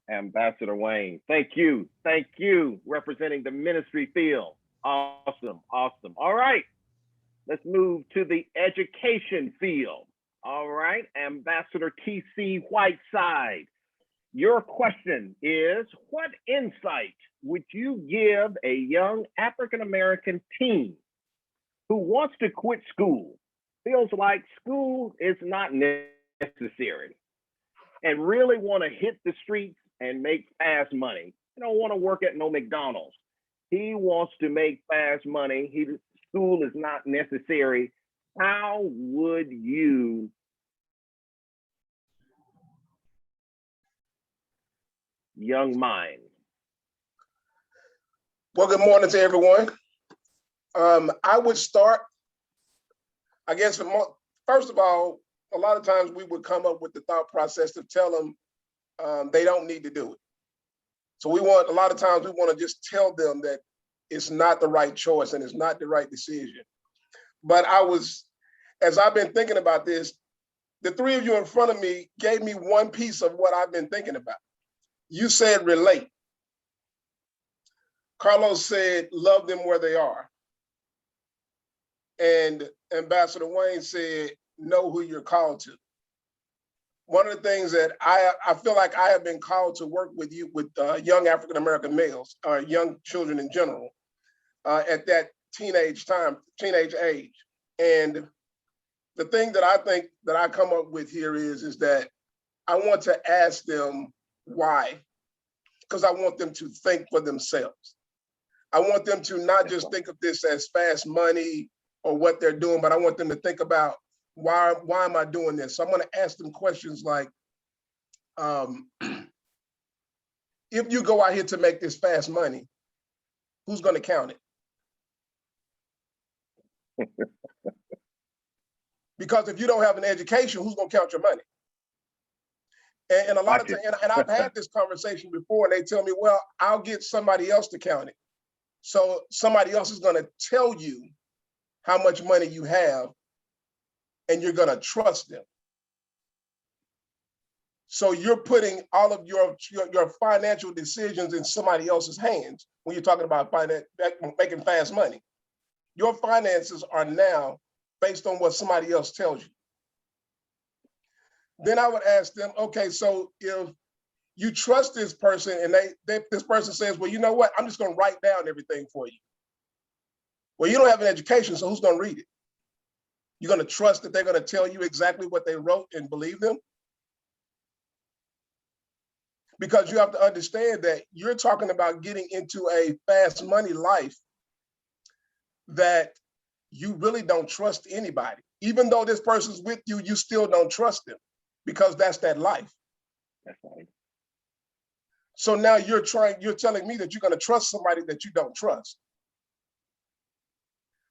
Ambassador Wayne. Thank you. Thank you. Representing the ministry field. Awesome. Awesome. All right. Let's move to the education field. All right. Ambassador T.C. Whiteside. Your question is, what insight would you give a young African-American teen who wants to quit school, feels like school is not necessary, and really want to hit the streets and make fast money? He don't want to work at no McDonald's. He wants to make fast money. School is not necessary. How would you young mind? Well, good morning to everyone. I would start, I guess, first of all, a lot of times we would come up with the thought process to tell them they don't need to do it. So a lot of times we want to just tell them that it's not the right choice and it's not the right decision. But as I've been thinking about this, the three of you in front of me gave me one piece of what I've been thinking about. You said relate. Carlos said love them where they are. And Ambassador Wayne said know who you're called to. One of the things that I feel like I have been called to work with young African-American males, or young children in general, at that teenage age. And the thing that I think that I come up with here is that I want to ask them why, because I want them to think for themselves. I want them to not just think of this as fast money or what they're doing, but I want them to think about why am I doing this? So I'm going to ask them questions like, if you go out here to make this fast money, who's going to count it? Because if you don't have an education, who's going to count your money? And a lot of times, and I've had this conversation before, and they tell me, well, I'll get somebody else to count it. So somebody else is going to tell you how much money you have, and you're going to trust them. So you're putting all of your financial decisions in somebody else's hands when you're talking about making fast money. Your finances are now based on what somebody else tells you. Then I would ask them, okay, so if you trust this person and this person says, well, you know what, I'm just going to write down everything for you. Well, you don't have an education, so who's going to read it? You're going to trust that they're going to tell you exactly what they wrote and believe them? Because you have to understand that you're talking about getting into a fast money life that you really don't trust anybody. Even though this person's with you, you still don't trust them because that's that life. That's right. So now you're telling me that you're going to trust somebody that you don't trust.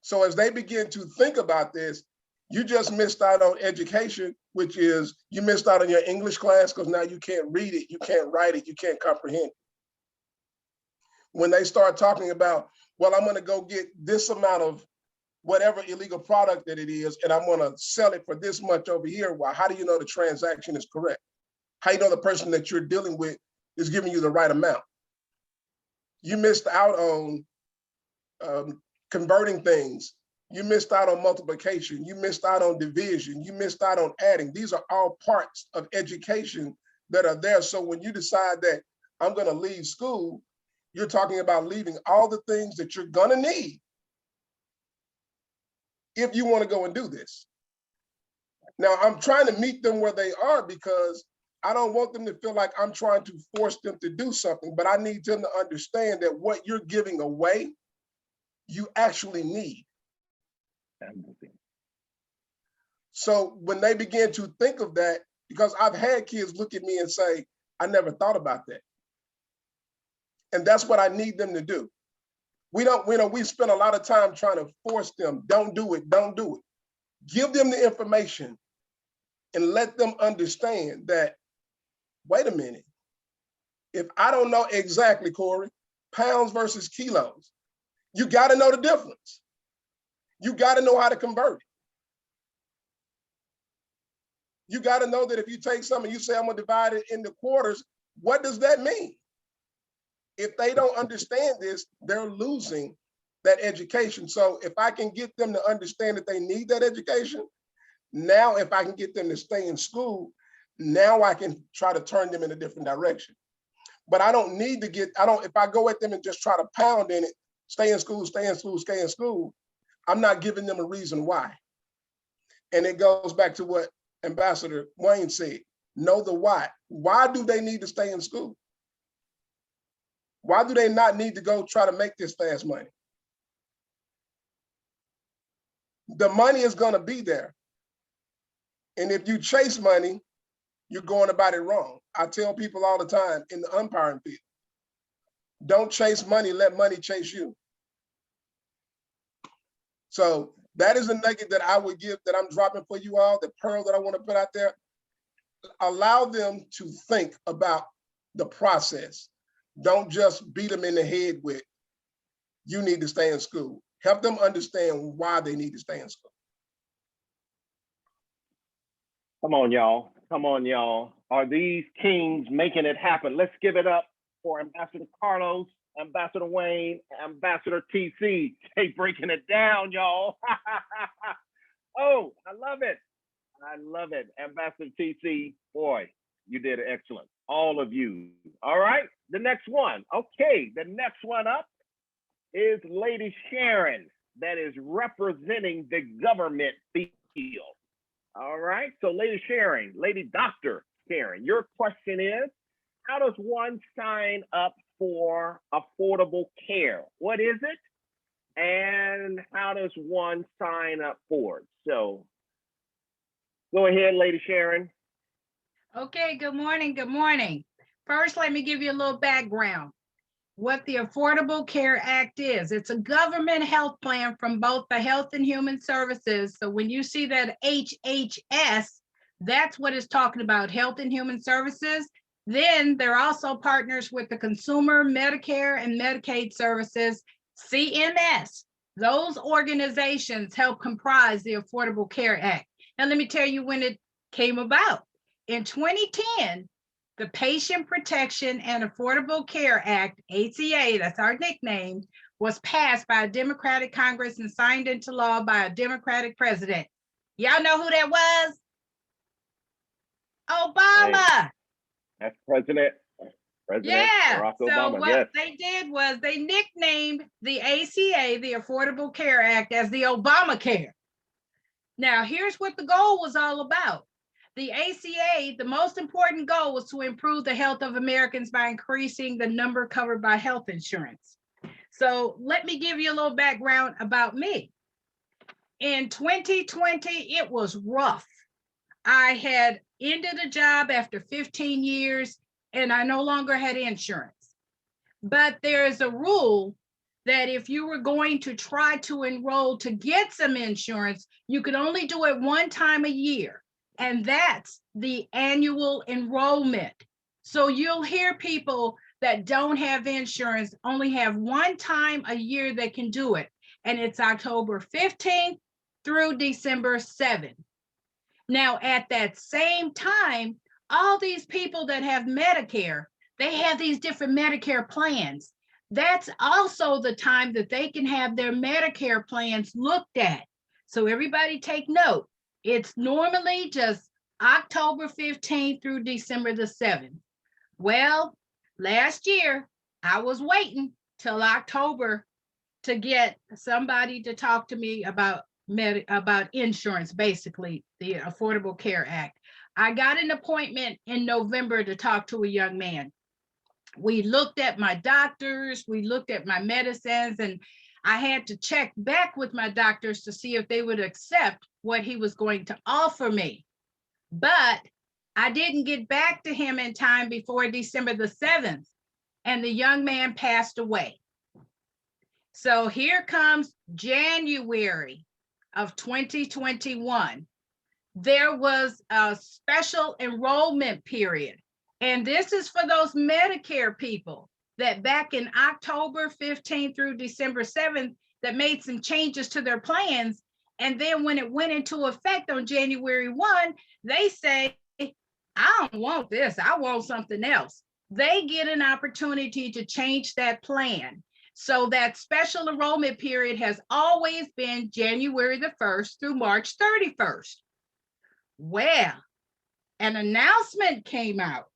So as they begin to think about this, you just missed out on education, which is you missed out on your English class because now you can't read it, you can't write it, you can't comprehend it. When they start talking about, well, I'm going to go get this amount of whatever illegal product that it is, and I'm gonna sell it for this much over here. Why? How do you know the transaction is correct? How do you know the person that you're dealing with is giving you the right amount? You missed out on converting things. You missed out on multiplication. You missed out on division. You missed out on adding. These are all parts of education that are there. So when you decide that I'm gonna leave school, you're talking about leaving all the things that you're gonna need if you wanna go and do this. Now, I'm trying to meet them where they are because I don't want them to feel like I'm trying to force them to do something, but I need them to understand that what you're giving away, you actually need. So when they begin to think of that, because I've had kids look at me and say, I never thought about that. And that's what I need them to do. We spend a lot of time trying to force them, don't do it, don't do it. Give them the information and let them understand that, wait a minute, if I don't know exactly, Corey, pounds versus kilos, you gotta know the difference. You gotta know how to convert it. You gotta know that if you take something, you say, I'm gonna divide it into quarters, what does that mean? If they don't understand this, they're losing that education. So if I can get them to understand that they need that education, now if I can get them to stay in school, now I can try to turn them in a different direction. But I don't need to if I go at them and just try to pound in it, stay in school, stay in school, stay in school, I'm not giving them a reason why. And it goes back to what Ambassador Wayne said, know the why. Why do they need to stay in school? Why do they not need to go try to make this fast money? The money is gonna be there. And if you chase money, you're going about it wrong. I tell people all the time in the umpiring field, don't chase money, let money chase you. So that is a nugget that I would give, that I'm dropping for you all, the pearl that I want to put out there. Allow them to think about the process. Don't just beat them in the head with, you need to stay in school. Help them understand why they need to stay in school. Come on, y'all. Come on, y'all. Are these kings making it happen? Let's give it up for Ambassador Carlos, Ambassador Wayne, Ambassador TC. They breaking it down, y'all. Oh, I love it. I love it. Ambassador TC, boy, you did excellent. All of you. All right, the next one. Okay, the next one up is Lady Sharon, that is representing the government field. All right, so Lady Sharon, Lady Dr. Sharon, your question is, how does one sign up for affordable care? What is it? And how does one sign up for it? So go ahead, Lady Sharon. Okay, good morning, good morning. First, let me give you a little background. What the Affordable Care Act is. It's a government health plan from both the Health and Human Services. So when you see that HHS, that's what it's talking about, Health and Human Services. Then they're also partners with the Consumer, Medicare, and Medicaid Services, CMS. Those organizations help comprise the Affordable Care Act. Now, let me tell you when it came about. In 2010, the Patient Protection and Affordable Care Act, ACA, that's our nickname, was passed by a Democratic Congress and signed into law by a Democratic president. Y'all know who that was? Obama. Hey, that's President Barack So Obama. what Yes. they did was they nicknamed the ACA, the Affordable Care Act, as the Obamacare. Now, here's what the goal was all about. The ACA, the most important goal was to improve the health of Americans by increasing the number covered by health insurance. So let me give you a little background about me. In 2020, it was rough. I had ended a job after 15 years and I no longer had insurance. But there is a rule that if you were going to try to enroll to get some insurance, you could only do it one time a year. And that's the annual enrollment. So you'll hear people that don't have insurance only have one time a year they can do it. and it's October 15th through December 7th. Now, at that same time, all these people that have Medicare, they have these different Medicare plans. That's also the time that they can have their Medicare plans looked at. So everybody take note. It's normally just October 15th through December the 7th. Well, last year, I was waiting till October to get somebody to talk to me about insurance, basically the Affordable Care Act. I got an appointment in November to talk to a young man. We looked at my doctors, we looked at my medicines, and I had to check back with my doctors to see if they would accept what he was going to offer me. But I didn't get back to him in time before December the 7th, and the young man passed away. So here comes January of 2021. There was a special enrollment period. And this is for those Medicare people that back in October 15th through December 7th that made some changes to their plans. And then when it went into effect on January 1, they say, I don't want this, I want something else. They get an opportunity to change that plan. So that special enrollment period has always been January the 1st through March 31st. Well, an announcement came out,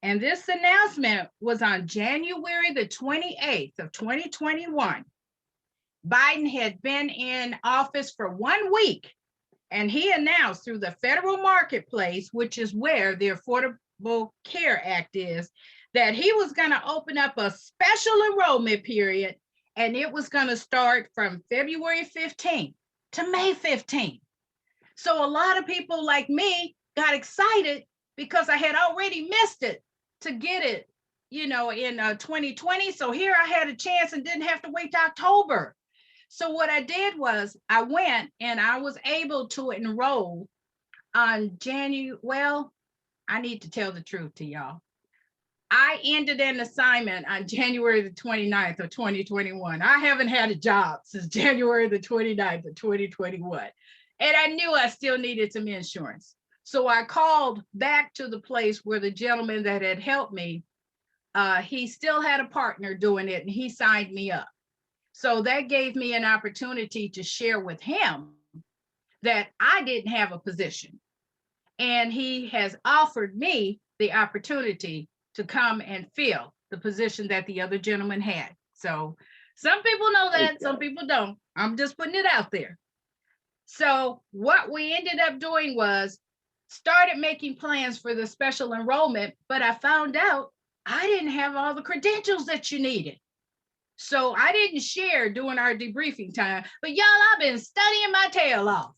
and this announcement was on January the 28th of 2021. Biden had been in office for 1 week, and he announced through the federal marketplace, which is where the Affordable Care Act is, that he was going to open up a special enrollment period, and it was going to start from February 15th to May 15th. So a lot of people like me got excited because I had already missed it to get it, in 2020. So here I had a chance and didn't have to wait to October. So what I did was I went and I was able to enroll on January. Well, I need to tell the truth to y'all. I ended an assignment on January the 29th of 2021. I haven't had a job since January the 29th of 2021. And I knew I still needed some insurance. So I called back to the place where the gentleman that had helped me, he still had a partner doing it, and he signed me up. So that gave me an opportunity to share with him that I didn't have a position. And he has offered me the opportunity to come and fill the position that the other gentleman had. So some people know that, some people don't. I'm just putting it out there. So what we ended up doing was started making plans for the special enrollment, but I found out I didn't have all the credentials that you needed. So I didn't share during our debriefing time, but y'all, I've been studying my tail off,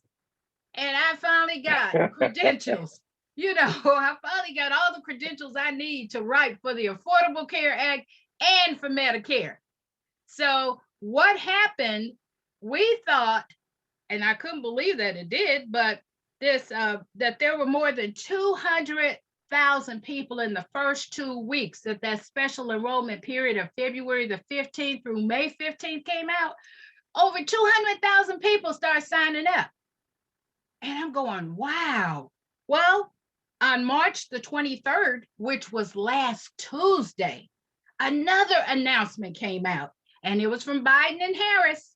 and I finally got credentials. I finally got all the credentials I need to write for the Affordable Care Act and for Medicare. So what happened, we thought, and I couldn't believe that it did, but that there were more than 200,000 people in the first 2 weeks that special enrollment period of February the 15th through May 15th came out. Over 200,000 people started signing up. And I'm going, wow. Well, on March the 23rd, which was last Tuesday, another announcement came out, and it was from Biden and Harris.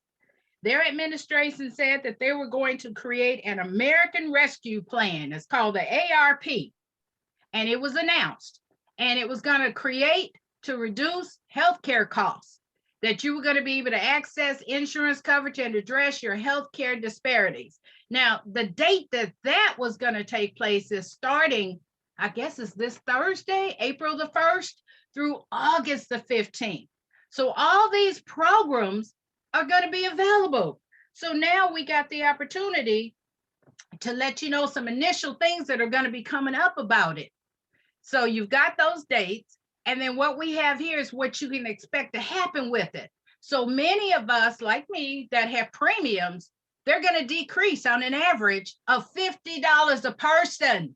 Their administration said that they were going to create an American Rescue Plan. It's called the ARP. And it was announced. And it was going to create to reduce healthcare costs, that you were going to be able to access insurance coverage and address your healthcare disparities. Now, the date that was going to take place is starting, I guess it's this Thursday, April the 1st through August the 15th. So all these programs are going to be available. So now we got the opportunity to let you know some initial things that are going to be coming up about it. So you've got those dates. And then what we have here is what you can expect to happen with it. So many of us, like me, that have premiums, they're going to decrease on an average of $50 a person.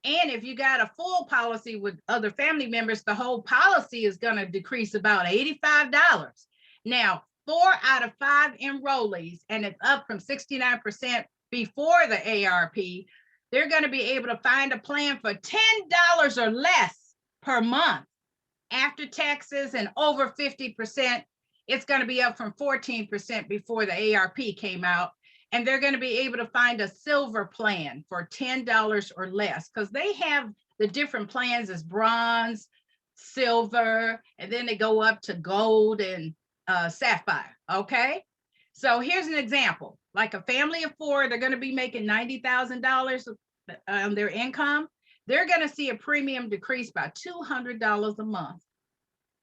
And if you got a full policy with other family members, the whole policy is going to decrease about $85. Now, 4 out of 5 enrollees, and it's up from 69% before the ARP, they're going to be able to find a plan for $10 or less per month. After taxes and over 50%, it's going to be up from 14% before the ARP came out. And they're going to be able to find a silver plan for $10 or less, because they have the different plans as bronze, silver, and then they go up to gold and sapphire. Okay. So here's an example. Like a family of 4, they're going to be making $90,000 on their income. They're going to see a premium decrease by $200 a month.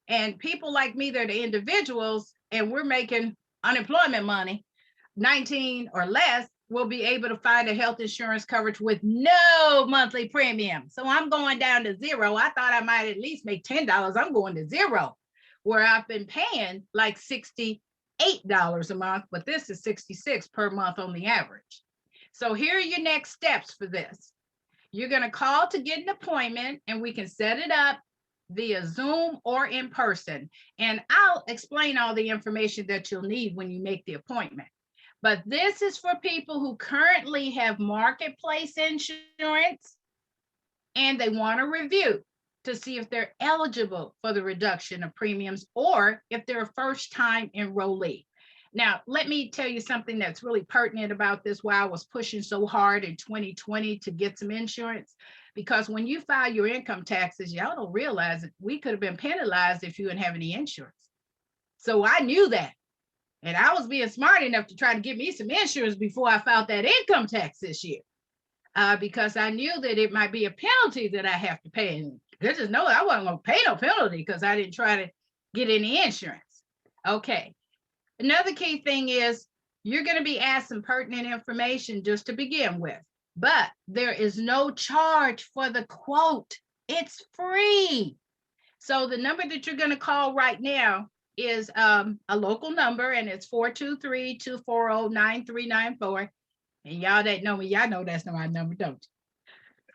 And people like me, they're the individuals, and we're making unemployment money, 19 or less, will be able to find a health insurance coverage with no monthly premium. So I'm going down to 0. I thought I might at least make $10. I'm going to 0, where I've been paying like $68 a month, but this is $66 per month on the average. So here are your next steps for this. You're going to call to get an appointment, and we can set it up via Zoom or in person. And I'll explain all the information that you'll need when you make the appointment. But this is for people who currently have marketplace insurance and they want to review to see if they're eligible for the reduction of premiums or if they're a first-time enrollee. Now, let me tell you something that's really pertinent about this, why I was pushing so hard in 2020 to get some insurance. Because when you file your income taxes, y'all don't realize it, we could have been penalized if you didn't have any insurance. So I knew that. And I was being smart enough to try to get me some insurance before I filed that income tax this year. Because I knew that it might be a penalty that I have to pay. And goodness knows I wasn't going to pay no penalty because I didn't try to get any insurance. Okay. Another key thing is you're going to be asked some pertinent information just to begin with, but there is no charge for the quote. It's free. So the number that you're going to call right now is a local number, and it's 423-240-9394. And y'all that know me, y'all know that's not my number, don't you?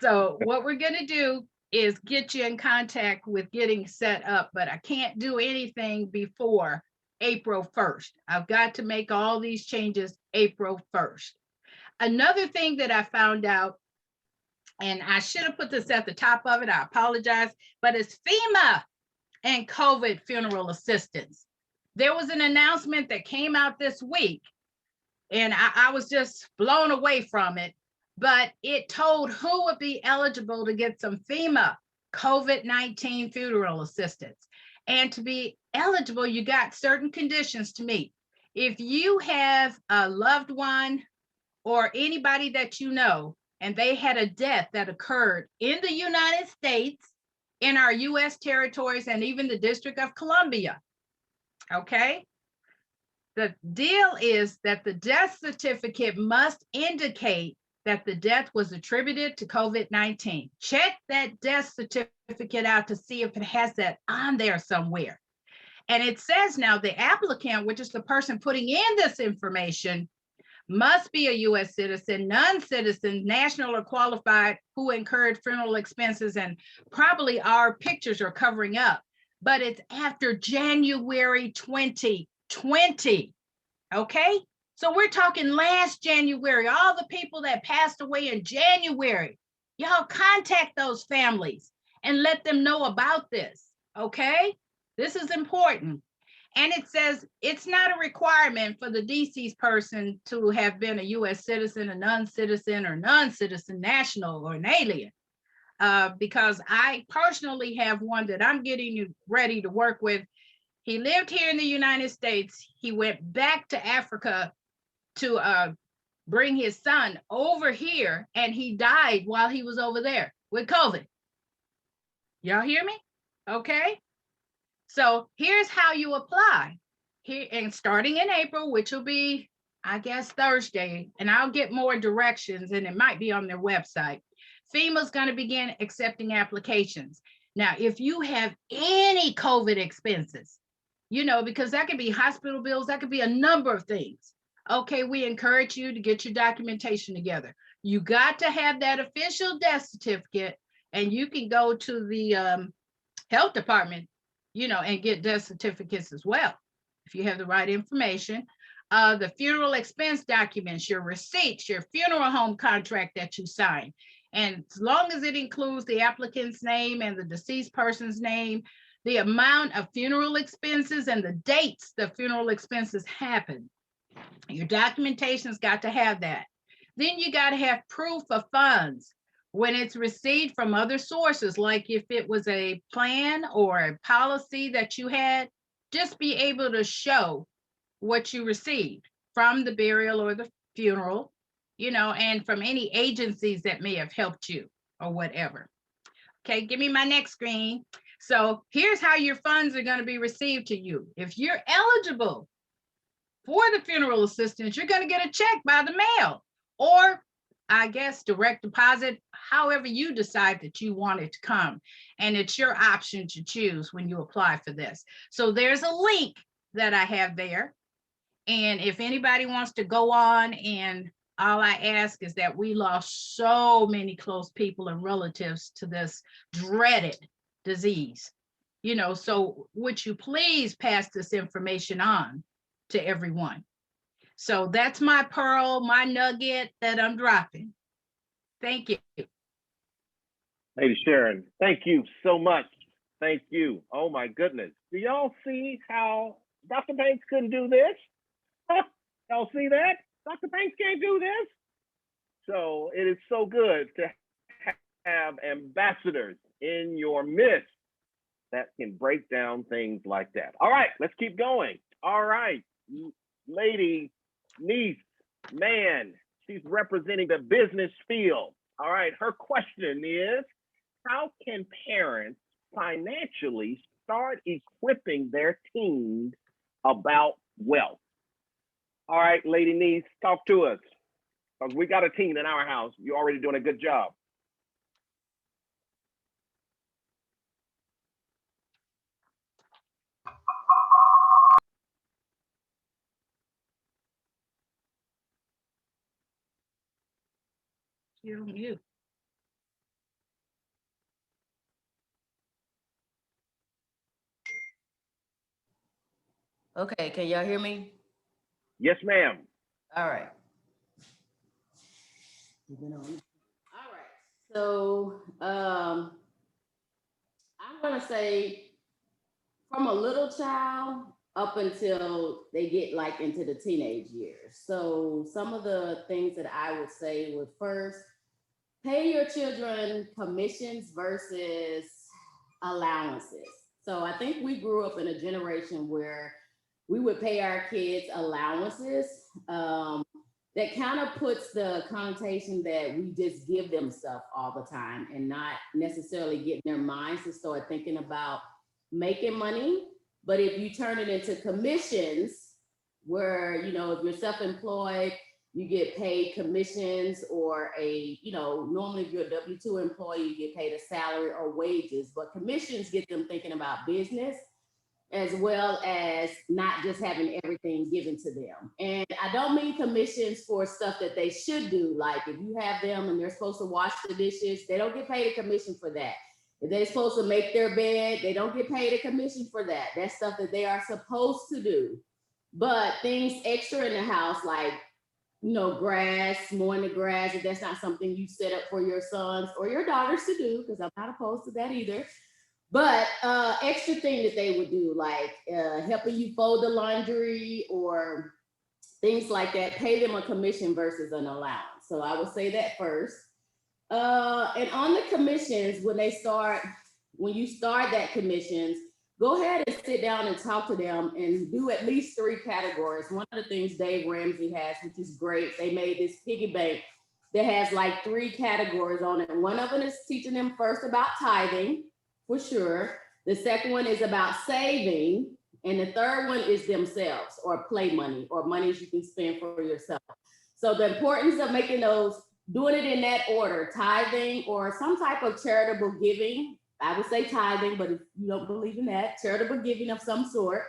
So what we're going to do is get you in contact with getting set up, but I can't do anything before April 1st. I've got to make all these changes April 1st. Another thing that I found out, and I should have put this at the top of it, I apologize, but it's FEMA and COVID funeral assistance. There was an announcement that came out this week, and I was just blown away from it, but it told who would be eligible to get some FEMA COVID-19 funeral assistance. And to be eligible, you got certain conditions to meet. If you have a loved one or anybody that you know, and they had a death that occurred in the United States, in our US territories, and even the District of Columbia, okay? The deal is that the death certificate must indicate that the death was attributed to COVID-19. Check that death certificate out to see if it has that on there somewhere. And it says now the applicant, which is the person putting in this information, must be a US citizen, non-citizen, national or qualified, who incurred funeral expenses, and probably our pictures are covering up, but it's after January 2020, okay? So we're talking last January, all the people that passed away in January. Y'all contact those families and let them know about this, okay? This is important. And it says it's not a requirement for the deceased person to have been a US citizen, a non-citizen, or non-citizen national, or an alien. Because I personally have one that I'm getting ready to work with. He lived here in the United States. He went back to Africa to bring his son over here, and he died while he was over there with COVID. Y'all hear me? Okay. So here's how you apply. Here, and starting in April, which will be, I guess, Thursday, and I'll get more directions, and it might be on their website. FEMA's going to begin accepting applications. Now, if you have any COVID expenses, you know, because that could be hospital bills, that could be a number of things. Okay, we encourage you to get your documentation together. You got to have that official death certificate, and you can go to the health department, you know, and get death certificates as well. if you have the right information, the funeral expense documents, your receipts, your funeral home contract that you sign. And as long as it includes the applicant's name and the deceased person's name, the amount of funeral expenses and the dates the funeral expenses happen. Your documentation's got to have that. Then you got to have proof of funds when it's received from other sources, like if it was a plan or a policy that you had, just be able to show what you received from the burial or the funeral, you know, and from any agencies that may have helped you or whatever. Okay, give me my next screen. So here's how your funds are going to be received to you. If you're eligible for the funeral assistance, you're going to get a check by the mail, or I guess direct deposit, however you decide that you want it to come. And it's your option to choose when you apply for this. So there's a link that I have there. And if anybody wants to go on, and all I ask is that we lost so many close people and relatives to this dreaded disease, you know, so would you please pass this information on to everyone? So that's my pearl, my nugget that I'm dropping. Thank you. Lady Sharon, thank you so much. Thank you. Oh my goodness. Do y'all see how Dr. Banks couldn't do this? Y'all see that? Dr. Banks can't do this. So it is so good to have ambassadors in your midst that can break down things like that. All right, let's keep going. All right, Lady Niece, man, she's representing the business field. All right, her question is, how can parents financially start equipping their teens about wealth? All right, Lady Niece, talk to us. Because we got a teen in our house. You're already doing a good job. You're on mute. Okay, can y'all hear me? Yes, ma'am. All right. All right. So I'm gonna say from a little child up until they get like into the teenage years. So some of the things that I would say would first, pay your children commissions versus allowances. So I think we grew up in a generation where we would pay our kids allowances. That kind of puts the connotation that we just give them stuff all the time and not necessarily getting their minds to start thinking about making money. But if you turn it into commissions, where, you know, if you're self-employed, you get paid commissions, or normally if you're a W-2 employee, you get paid a salary or wages, but commissions get them thinking about business, as well as not just having everything given to them. And I don't mean commissions for stuff that they should do. Like if you have them and they're supposed to wash the dishes, they don't get paid a commission for that. If they're supposed to make their bed, they don't get paid a commission for that. That's stuff that they are supposed to do. But things extra in the house, like, grass, mowing the grass, if that's not something you set up for your sons or your daughters to do, because I'm not opposed to that either. But extra thing that they would do, like helping you fold the laundry or things like that, pay them a commission versus an allowance. So I would say that first. And on the commissions, when you start that commissions, go ahead and sit down and talk to them and do at least 3 categories. One of the things Dave Ramsey has, which is great, they made this piggy bank that has like 3 categories on it. One of them is teaching them first about tithing, for sure. The second one is about saving. And the third one is themselves, or play money, or monies you can spend for yourself. So the importance of making those, doing it in that order, tithing or some type of charitable giving. I would say tithing, but if you don't believe in that, charitable giving of some sort,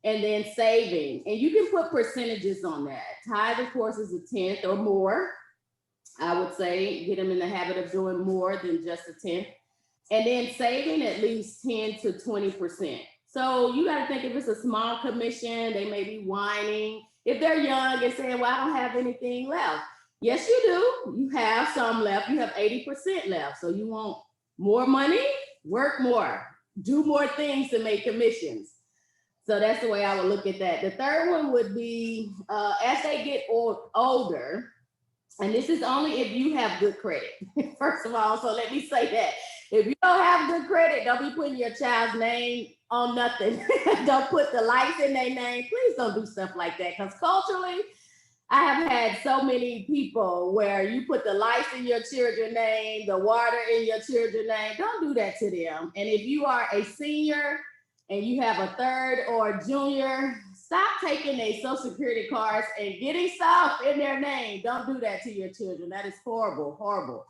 and then saving. And you can put percentages on that. Tithe, of course, is a 10th or more. I would say get them in the habit of doing more than just a 10th. And then saving at least 10 to 20%. So you got to think if it's a small commission, they may be whining. If they're young and saying, well, I don't have anything left. Yes, you do. You have some left. You have 80% left. So you want more money, work more, do more things to make commissions. So that's the way I would look at that. The third one would be as they get older, and this is only if you have good credit, first of all. So let me say that. If you don't have good credit, don't be putting your child's name on nothing. Don't put the lights in their name. Please don't do stuff like that. Because culturally, I have had so many people where you put the lights in your children's name, the water in your children's name. Don't do that to them. And if you are a senior and you have a third or junior, stop taking their social security cards and getting stuff in their name. Don't do that to your children. That is horrible, horrible.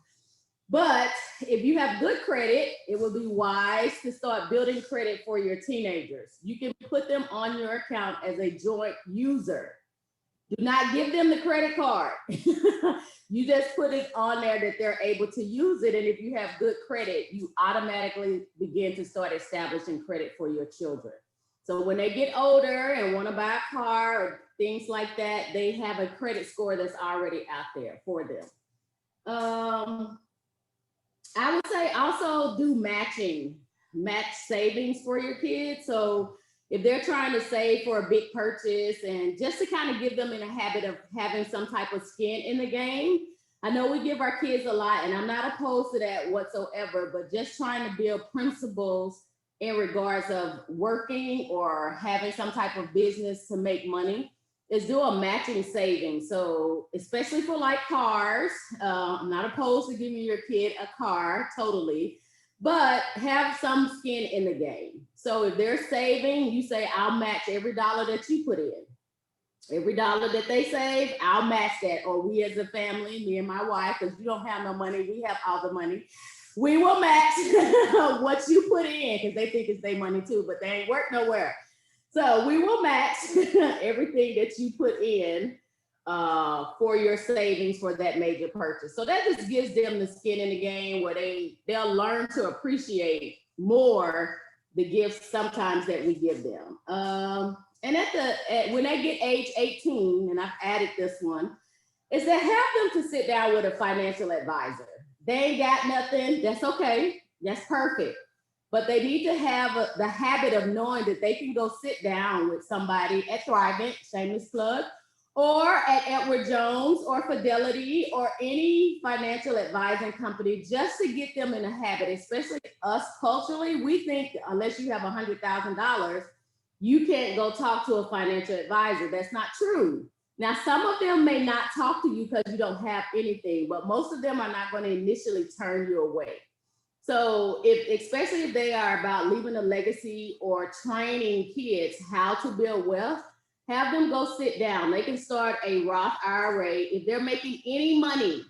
But if you have good credit, it will be wise to start building credit for your teenagers. You can put them on your account as a joint user. Do not give them the credit card. You just put it on there that they're able to use it. And if you have good credit, you automatically begin to start establishing credit for your children. So when they get older and want to buy a car or things like that, they have a credit score that's already out there for them. I would say also do match savings for your kids. So if they're trying to save for a big purchase and just to kind of give them in a habit of having some type of skin in the game. I know we give our kids a lot and I'm not opposed to that whatsoever, but just trying to build principles in regards of working or having some type of business to make money is do a matching savings. So especially for like cars, I'm not opposed to giving your kid a car totally, but have some skin in the game. So if they're saving, you say, I'll match every dollar that you put in. Every dollar that they save, I'll match that. Or we as a family, me and my wife, because you don't have no money, we have all the money. We will match what you put in because they think it's their money too, but they ain't work nowhere. So we will match everything that you put in for your savings for that major purchase. So that just gives them the skin in the game where they'll learn to appreciate more the gifts sometimes that we give them. And when they get age 18, and I've added this one, is to have them to sit down with a financial advisor. They ain't got nothing, that's okay, that's perfect. But they need to have the habit of knowing that they can go sit down with somebody at Thrivent, shameless plug, or at Edward Jones or Fidelity or any financial advising company just to get them in a habit, especially us culturally. We think unless you have $100,000, you can't go talk to a financial advisor. That's not true. Now, some of them may not talk to you because you don't have anything, but most of them are not going to initially turn you away. So especially if they are about leaving a legacy or training kids how to build wealth, have them go sit down. They can start a Roth IRA if they're making any money.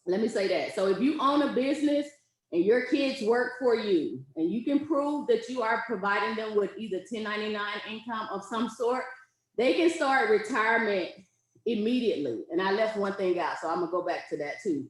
Let me say that. So if you own a business and your kids work for you and you can prove that you are providing them with either 1099 income of some sort, they can start retirement immediately. And I left one thing out, so I'm gonna go back to that too.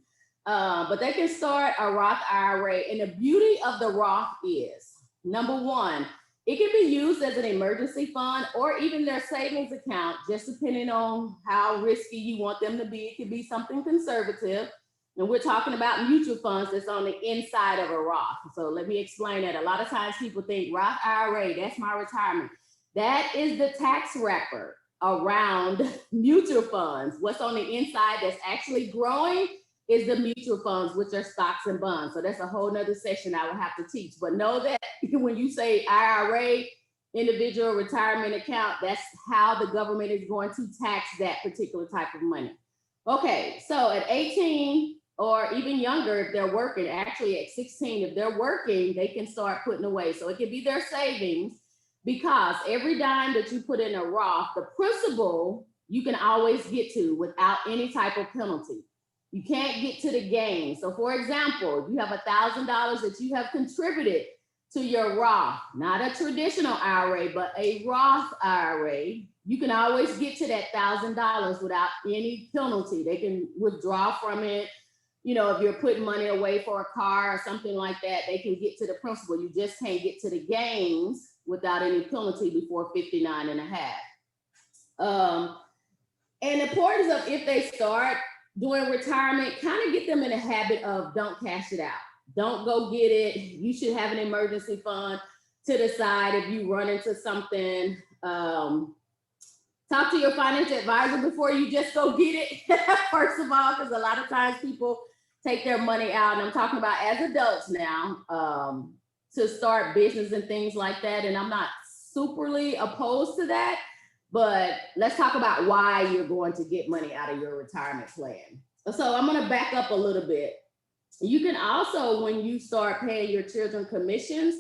But they can start a Roth IRA. And the beauty of the Roth is, number one, it can be used as an emergency fund or even their savings account, just depending on how risky you want them to be. It could be something conservative. And we're talking about mutual funds that's on the inside of a Roth. So let me explain that. A lot of times people think Roth IRA, that's my retirement. That is the tax wrapper around mutual funds. What's on the inside that's actually growing is the mutual funds, which are stocks and bonds. So that's a whole nother session I will have to teach. But know that when you say IRA, individual retirement account, that's how the government is going to tax that particular type of money. Okay, so at 18 or even younger, if they're working, actually at 16, if they're working, they can start putting away. So it can be their savings, because every dime that you put in a Roth, the principal you can always get to without any type of penalty. You can't get to the gain. So for example, you have $1,000 that you have contributed to your Roth, not a traditional IRA, but a Roth IRA. You can always get to that $1,000 without any penalty. They can withdraw from it. You know, if you're putting money away for a car or something like that, they can get to the principal. You just can't get to the gains without any penalty before 59 and a half. And the importance of, if they start doing retirement, kind of get them in a habit of don't cash it out. Don't go get it. You should have an emergency fund to the side if you run into something. Talk to your financial advisor before you just go get it, first of all, because a lot of times people take their money out, and I'm talking about as adults now, to start business and things like that. And I'm not superly opposed to that, but let's talk about why you're going to get money out of your retirement plan. So I'm going to back up a little bit. You can also, when you start paying your children commissions,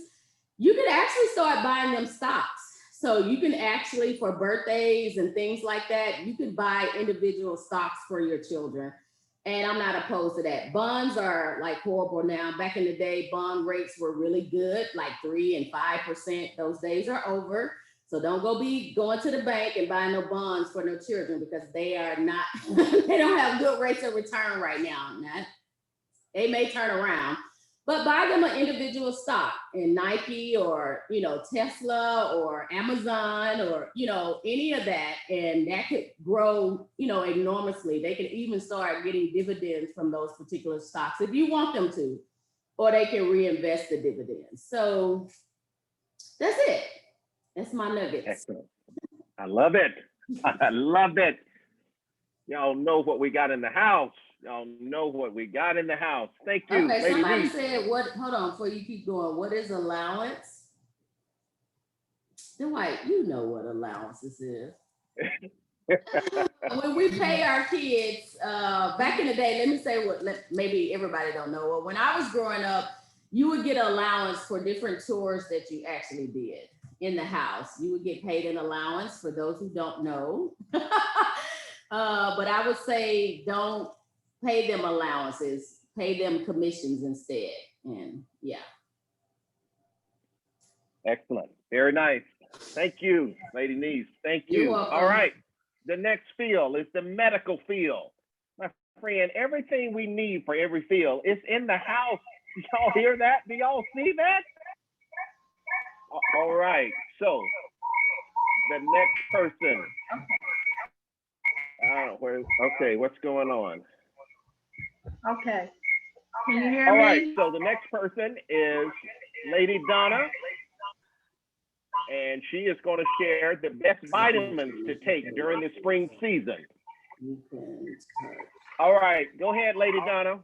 you can actually start buying them stocks. So you can actually, for birthdays and things like that, you can buy individual stocks for your children. And I'm not opposed to that. Bonds are like horrible now. Back in the day, bond rates were really good, like 3 and 5%. Those days are over. So don't go be going to the bank and buying no bonds for no children, because they are not, they don't have good rates of return right now. They may turn around, but buy them an individual stock in Nike or, Tesla or Amazon or, any of that. And that could grow, enormously. They can even start getting dividends from those particular stocks if you want them to, or they can reinvest the dividends. So that's it. That's my nuggets. Excellent. I love it. I love it. Y'all know what we got in the house. Y'all know what we got in the house. Thank you. Okay, Lady somebody Reed. said, hold on, before you keep going, what is allowance? Dwight, you know what allowances is. When we pay our kids, back in the day, let me say maybe everybody don't know. Well, when I was growing up, you would get allowance for different chores that you actually did in the house. You would get paid an allowance, for those who don't know. But I would say don't pay them allowances, pay them commissions instead. And yeah. Excellent. Very nice. Thank you, Lady Niece. Thank you. You're welcome. All right. The next field is the medical field. My friend, everything we need for every field is in the house. Y'all hear that? Do y'all see that? All right. So the next person. Okay, what's going on? Okay. Can you hear All me? right, so the next person is Lady Donna, and she is going to share the best vitamins to take during the spring season. All right, go ahead, Lady Donna.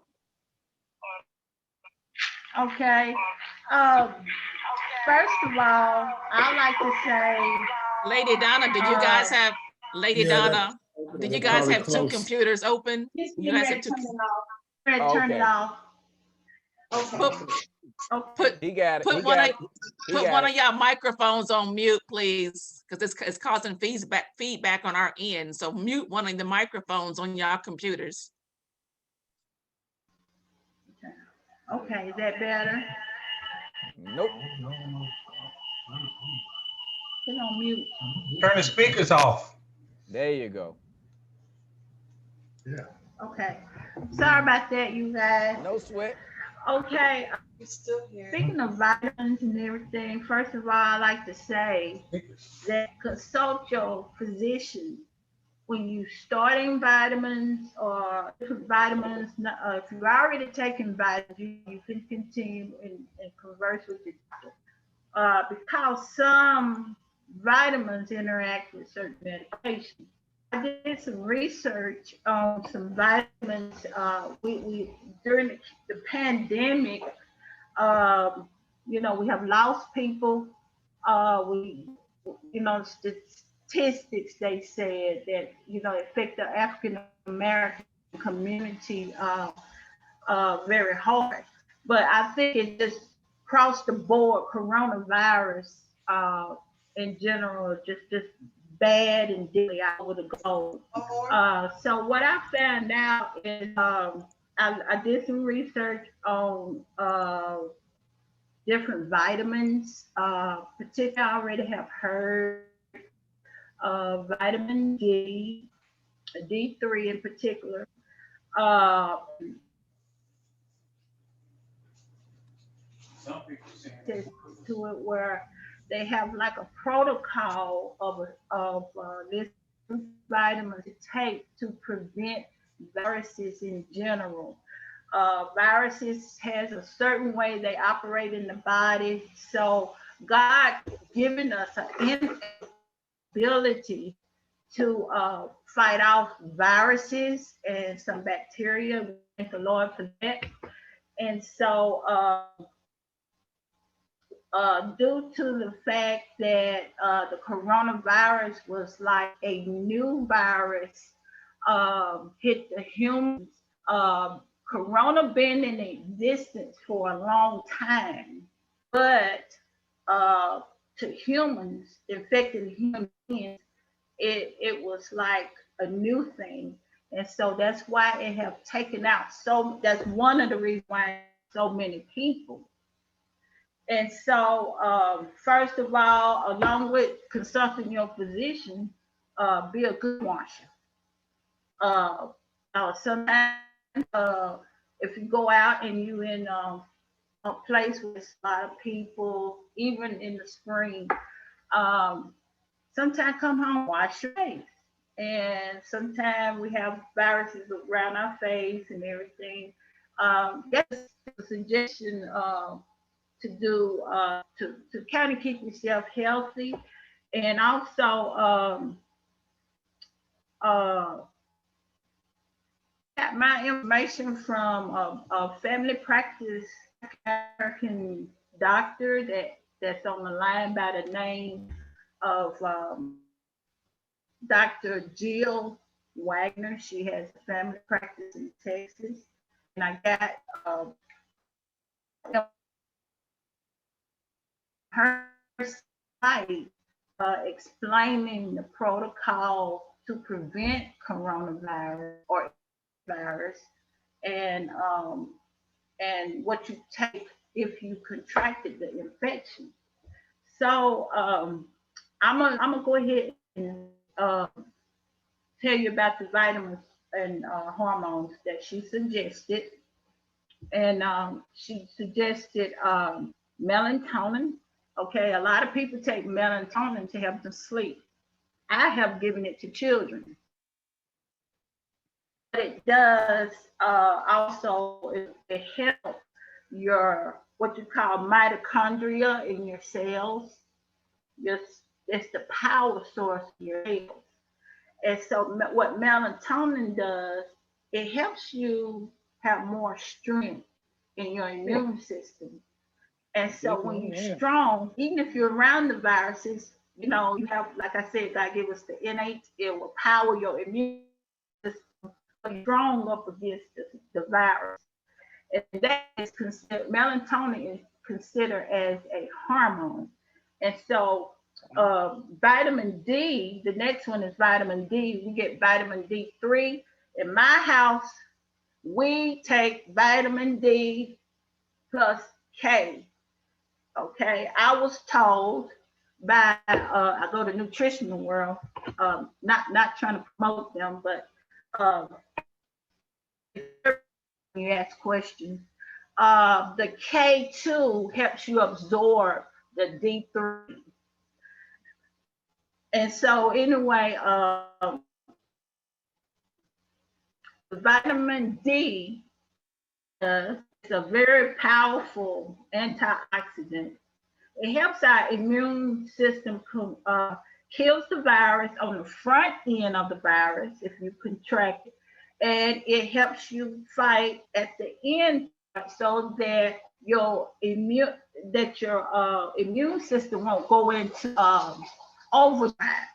Okay. First of all, I'd like to say, Lady Donna, did you guys have, Lady Yeah, Donna, did you guys probably have two close. computers open? You guys have two. turn Okay. it off. Okay. Put He got it. put He one got of it. He put got one it. of y'all microphones on mute, please, because it's causing feedback on our end. So mute one of the microphones on y'all computers. Okay, is that better? Nope. Put on mute. Turn the speakers off. There you go. Okay. Sorry about that, you guys. No sweat. Okay. Speaking of vitamins and everything, first of all, I like to say that consult your physician when you starting vitamins or different vitamins. If you're already taking vitamins, you can continue and converse with your doctor, because some vitamins interact with certain medications. I did some research on some vitamins. We during the pandemic, we have lost people. Statistics, they said that, affect the African American community very hard. But I think it just across the board, coronavirus in general, just bad and deadly all over the globe. So what I found out is I did some research on different vitamins. Particularly, I already have heard of vitamin D, D3 in particular. To it where they have like a protocol of this vitamin to take to prevent viruses in general. Viruses has a certain way they operate in the body. So God given us an ability to fight off viruses and some bacteria. We thank the Lord for that. And so due to the fact that the coronavirus was like a new virus hit the humans, corona been in existence for a long time, but to humans, infected human beings, it was like a new thing. And so that's why it have taken out that's one of the reasons why so many people. And so, first of all, along with consulting your physician, be a good washer. Sometimes, if you go out and you in a place with a lot of people, even in the spring, sometimes come home, wash your face. And sometimes we have viruses around our face and everything. That's a suggestion to do to kind of keep yourself healthy, and also got my information from a family practice American doctor that's on the line by the name of Dr. Jill Wagner. She has a family practice in Texas, and I got her site explaining the protocol to prevent coronavirus or virus, and what you take if you contracted the infection. So I'm gonna go ahead and tell you about the vitamins and hormones that she suggested. And she suggested melatonin. Okay, a lot of people take melatonin to help them sleep. I have given it to children. What it does also, it helps your what you call mitochondria in your cells. It's the power source of your cells. And so what melatonin does, it helps you have more strength in your immune system. And so when you're strong, even if you're around the viruses, you have, like I said, God give us the innate, it will power your immune system, strong up against the virus. And that is considered, melatonin is considered as a hormone. And so vitamin D, the next one is vitamin D. We get vitamin D3. In my house, we take vitamin D plus K. Okay, I was told by I go to Nutritional World, not trying to promote them, but you ask questions. The K2 helps you absorb the D3. And so anyway, vitamin D is a very powerful antioxidant. It helps our immune system kills the virus on the front end of the virus if you contract it, and it helps you fight at the end so that your immune system won't go into overdrive.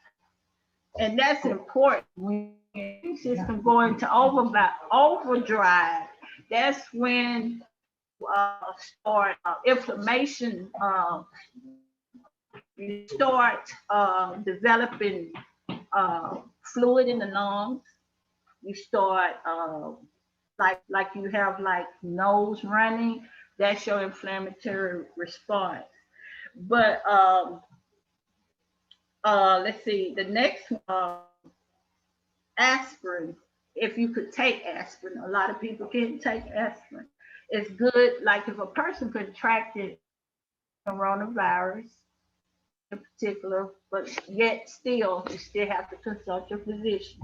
And that's important. When your immune system go into overdrive, that's when start inflammation, you start developing fluid in the lungs. You start like you have like nose running. That's your inflammatory response. But let's see, the next aspirin. If you could take aspirin, a lot of people can't take aspirin. It's good, like if a person contracted coronavirus, in particular, but yet still, you still have to consult your physician.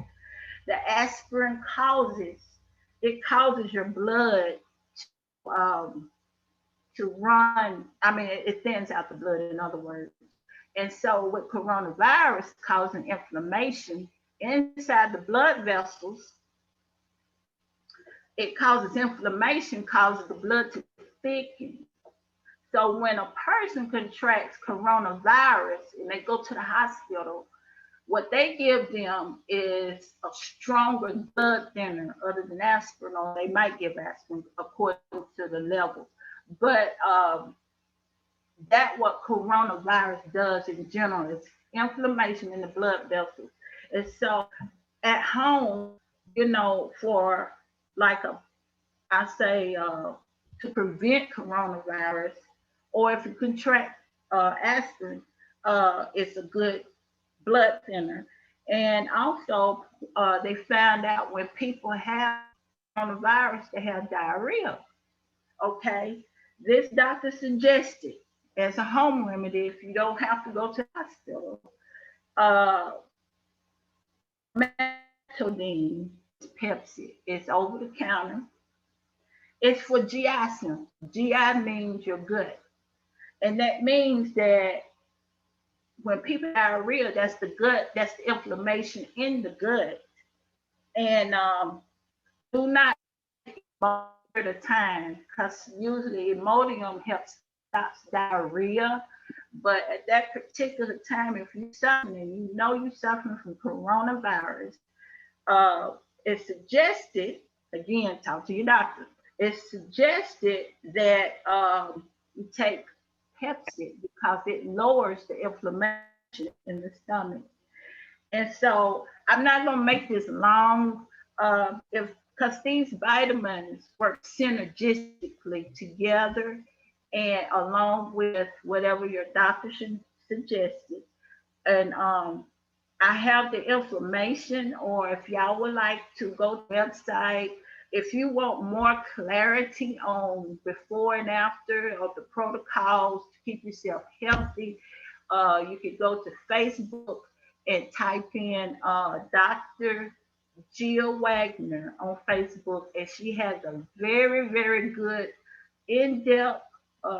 The aspirin causes your blood um, to run. I mean, it thins out the blood, in other words. And so, with coronavirus causing inflammation inside the blood vessels, it causes inflammation, causes the blood to thicken. So, when a person contracts coronavirus and they go to the hospital, what they give them is a stronger blood thinner other than aspirin, or they might give aspirin according to the level. But that's what coronavirus does in general, is inflammation in the blood vessels. And so at home, for like to prevent coronavirus, or if you contract aspirin, it's a good blood thinner. And also, they found out when people have coronavirus, they have diarrhea. Okay, this doctor suggested as a home remedy, if you don't have to go to the hospital, metodine, Pepsi. It's over the counter. It's for GI symptoms. GI means your gut, and that means that when people have diarrhea, that's the gut, that's the inflammation in the gut. And do not at a time, because usually Imodium helps stop diarrhea. But at that particular time, if you're suffering and you know you're suffering from coronavirus, it's suggested, again, talk to your doctor. It's suggested that you take Pepsi because it lowers the inflammation in the stomach. And so I'm not going to make this long, because these vitamins work synergistically together, and along with whatever your doctor suggested. And I have the information, or if y'all would like to go to the website, if you want more clarity on before and after of the protocols to keep yourself healthy, you could go to Facebook and type in Dr. Jill Wagner on Facebook, and she has a very, very good in-depth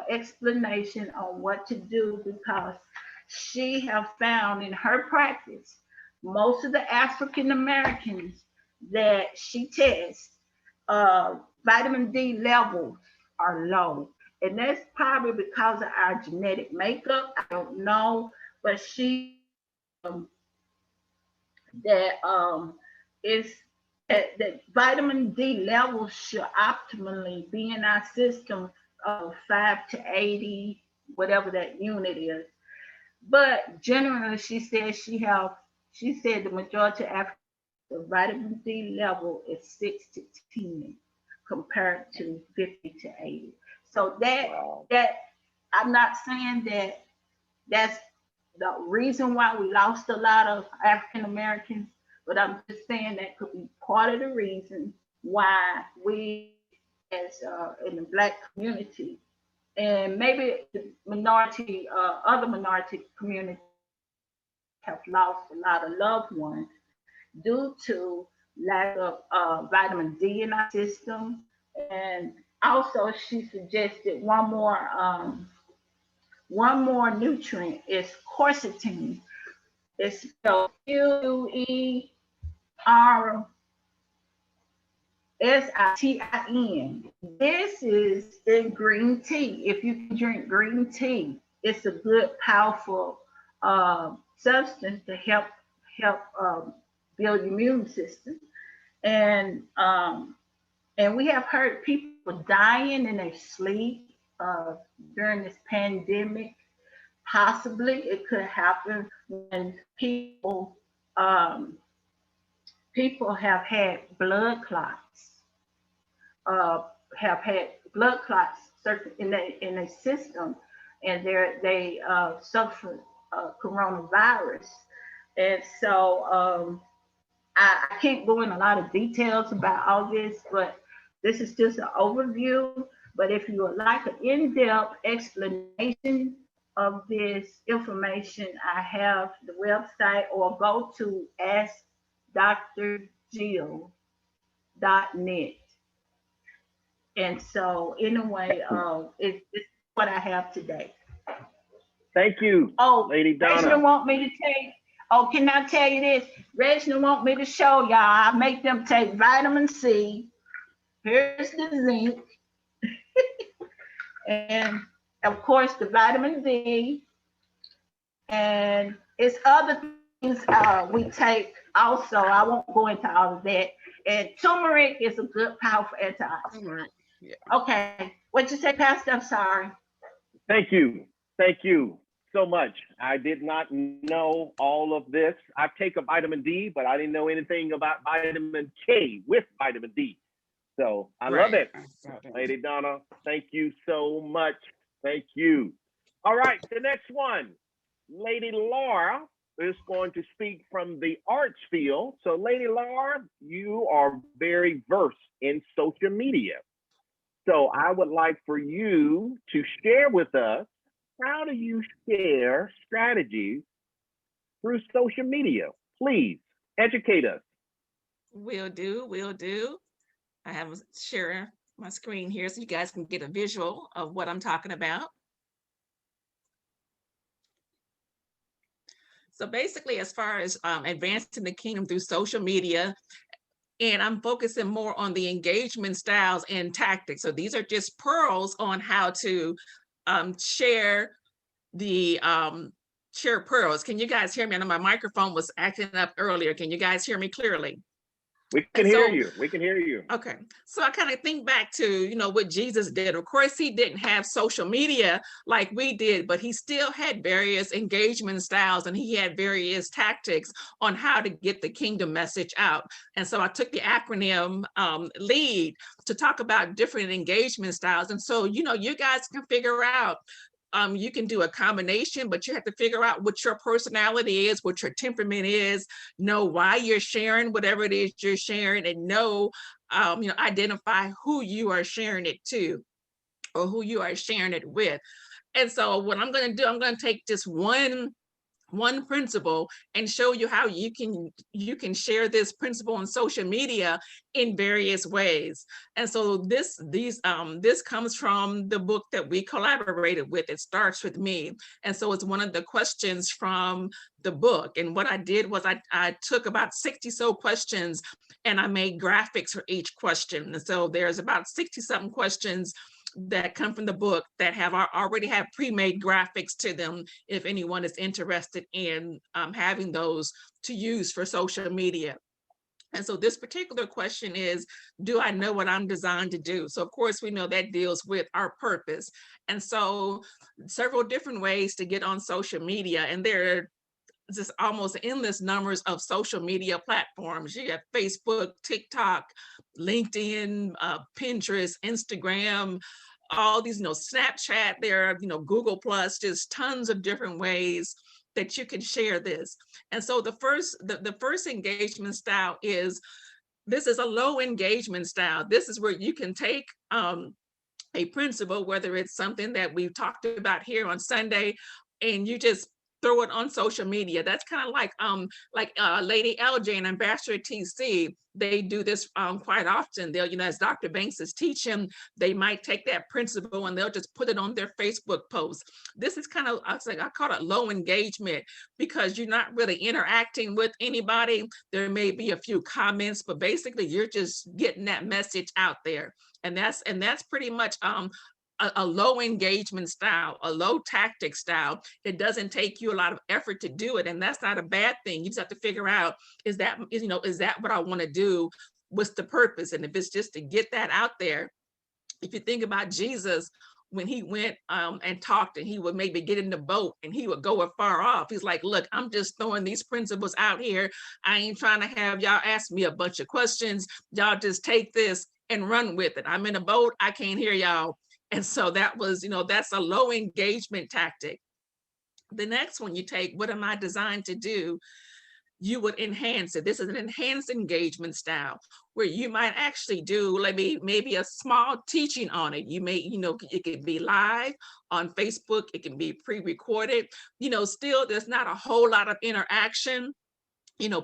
explanation on what to do, because she have found in her practice most of the African Americans that she tests, vitamin D levels are low, and that's probably because of our genetic makeup. I don't know, but she is that vitamin D levels should optimally be in our system of 5 to 80, whatever that unit is. But generally, she said the majority of African, the vitamin D level is 6 to 10 compared to 50 to 80. So that I'm not saying that that's the reason why we lost a lot of African Americans, but I'm just saying that could be part of the reason why we, as in the Black community, and maybe the minority, other minority communities, have lost a lot of loved ones due to lack of vitamin D in our system. And also, she suggested one more nutrient is quercetin. It's spelled QUERCITIN. This is in green tea. If you can drink green tea, it's a good, powerful substance to help build your immune system. And we have heard people dying in their sleep during this pandemic. Possibly it could happen when people have had blood clots, in their system, and they suffer coronavirus. And so I can't go in a lot of details about all this, but this is just an overview. But if you would like an in-depth explanation of this information, I have the website, or go to askdrjill.net. And so anyway, it's what I have today. Thank you, Oh, Lady Reginald Donna. want me to take, oh, can I tell you this? Reginald want me to show y'all, I make them take vitamin C. Here's the zinc. And of course the vitamin D. And it's other things we take also. I won't go into all of that. And turmeric is a good, powerful antioxidant. Turmeric, yeah. Okay, what you say, Pastor? I'm sorry. Thank you. Thank you so much. I did not know all of this. I take a vitamin D, but I didn't know anything about vitamin K with vitamin D. So I love it. Lady Donna, thank you so much. Thank you. All right, the next one. Lady Laura is going to speak from the arts field. So Lady Laura, you are very versed in social media. So I would like for you to share with us, how do you share strategies through social media? Please educate us. Will do, will do. I have share my screen here so you guys can get a visual of what I'm talking about. So basically, as far as advancing the kingdom through social media, and I'm focusing more on the engagement styles and tactics. So these are just pearls on how to share the share pearls. Can you guys hear me? I know my microphone was acting up earlier. Can you guys hear me clearly? We can hear you. We can hear you. Okay. So I kind of think back to, you know, what Jesus did. Of course, he didn't have social media like we did, but he still had various engagement styles and he had various tactics on how to get the kingdom message out. And so I took the acronym LEAD to talk about different engagement styles. And so, you know, you guys can figure out, you can do a combination, but you have to figure out what your personality is, what your temperament is, know why you're sharing whatever it is you're sharing, and know, you know, identify who you are sharing it to or who you are sharing it with. And so what I'm going to do, I'm going to take just one principle and show you how you can share this principle on social media in various ways. And so this comes from the book that we collaborated with. It starts with me. And so it's one of the questions from the book. And what I did was I took about 60 so questions and I made graphics for each question. And so there's about 60 something questions that come from the book that already have pre-made graphics to them if anyone is interested in having those to use for social media. And so this particular question is, do I know what I'm designed to do? So of course we know that deals with our purpose. And so several different ways to get on social media, and there are just almost endless numbers of social media platforms. You have Facebook, TikTok, LinkedIn, Pinterest, Instagram, all these, you know, Snapchat, there are, you know, Google Plus, just tons of different ways that you can share this. And so the first engagement style is, this is a low engagement style. This is where you can take a principle, whether it's something that we've talked about here on Sunday, and you just throw it on social media. That's kind of like Lady LJ and Ambassador TC. They do this quite often. They'll, you know, as Dr. Banks is teaching, they might take that principle and they'll just put it on their Facebook post. This is kind of, I call it low engagement, because you're not really interacting with anybody. There may be a few comments, but basically you're just getting that message out there. And that's pretty much a low engagement style, a low tactic style. It doesn't take you a lot of effort to do it, and that's not a bad thing. You just have to figure out, is that what I want to do? What's the purpose? And if it's just to get that out there, if you think about Jesus, when he went and talked, and he would maybe get in the boat and he would go afar off. He's like, look, I'm just throwing these principles out here. I ain't trying to have y'all ask me a bunch of questions. Y'all just take this and run with it. I'm in a boat, I can't hear y'all. And so that was, you know, that's a low engagement tactic. The next one you take, what am I designed to do? you would enhance it. This is an enhanced engagement style where you might actually do maybe a small teaching on it. You may, it could be live on Facebook, it can be pre-recorded, still there's not a whole lot of interaction.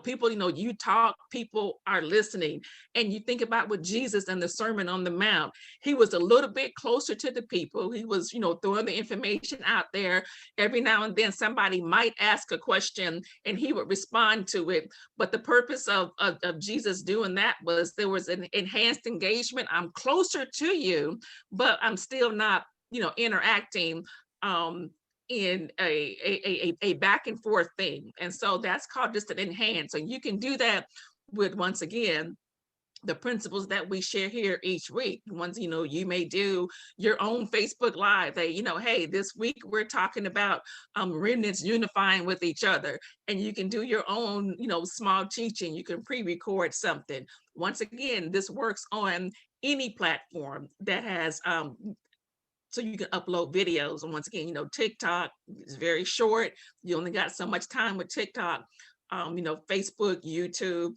People, you talk, people are listening. And you think about with Jesus and the Sermon on the Mount, he was a little bit closer to the people. He was, throwing the information out there. Every now and then somebody might ask a question and he would respond to it. But the purpose of Jesus doing that was there was an enhanced engagement. I'm closer to you, but I'm still not, interacting in a back and forth thing. And so that's called just an enhance. And you can do that with, once again, the principles that we share here each week. Once, you may do your own Facebook Live. Hey, this week we're talking about remnants unifying with each other. And you can do your own, small teaching. You can pre-record something. Once again, this works on any platform that has so you can upload videos. And once again, TikTok is very short. You only got so much time with TikTok, Facebook, YouTube,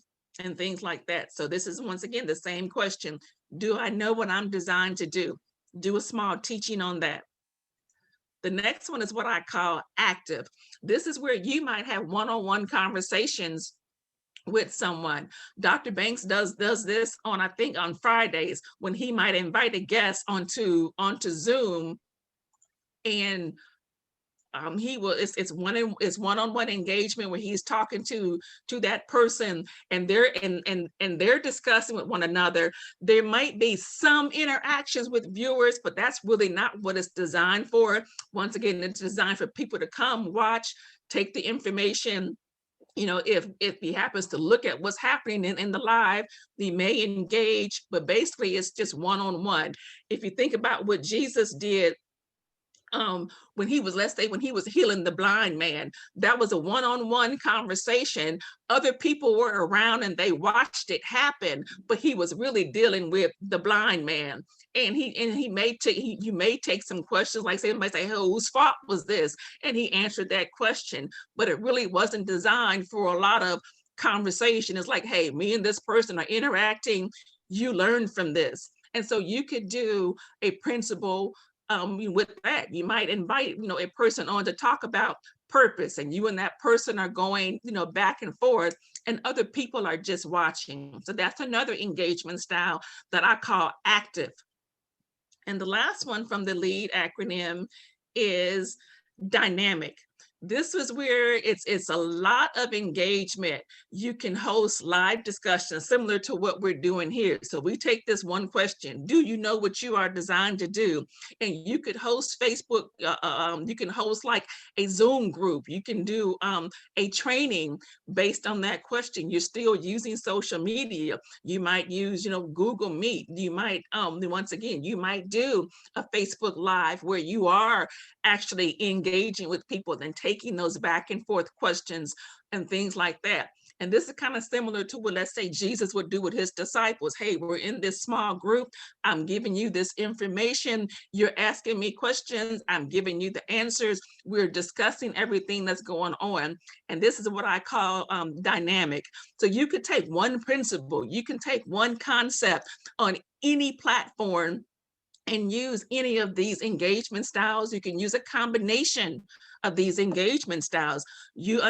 and things like that. So this is, once again, the same question. Do I know what I'm designed to do? Do a small teaching on that. The next one is what I call active. This is where you might have one-on-one conversations with someone. Dr. Banks does this on, I think, on Fridays, when he might invite a guest onto Zoom, and it's one-on-one engagement where he's talking to that person, and they're discussing with one another. There might be some interactions with viewers, but that's really not what it's designed for. Once again, it's designed for people to come, watch, take the information. If he happens to look at what's happening in the live, he may engage, but basically it's just one-on-one. If you think about what Jesus did when he was, let's say, when he was healing the blind man, that was a one-on-one conversation. Other people were around and they watched it happen, but he was really dealing with the blind man. And you may take some questions, like somebody say, "Oh, whose fault was this?" And he answered that question, but it really wasn't designed for a lot of conversation. It's like, hey, me and this person are interacting, you learn from this. And so you could do a principle with that. You might invite, a person on to talk about purpose, and you and that person are going, back and forth, and other people are just watching. So that's another engagement style that I call active. And the last one from the LEAD acronym is dynamic. This is where it's a lot of engagement. You can host live discussions similar to what we're doing here. So we take this one question: do you know what you are designed to do? And you could host Facebook, you can host like a Zoom group. You can do a training based on that question. You're still using social media. You might use, Google Meet. You might, once again, you might do a Facebook Live where you are actually engaging with people and taking those back and forth questions and things like that. And this is kind of similar to what, let's say, Jesus would do with his disciples. Hey, we're in this small group. I'm giving you this information. You're asking me questions. I'm giving you the answers. We're discussing everything that's going on. And this is what I call dynamic. So you could take one principle, you can take one concept on any platform and use any of these engagement styles. You can use a combination of these engagement styles. You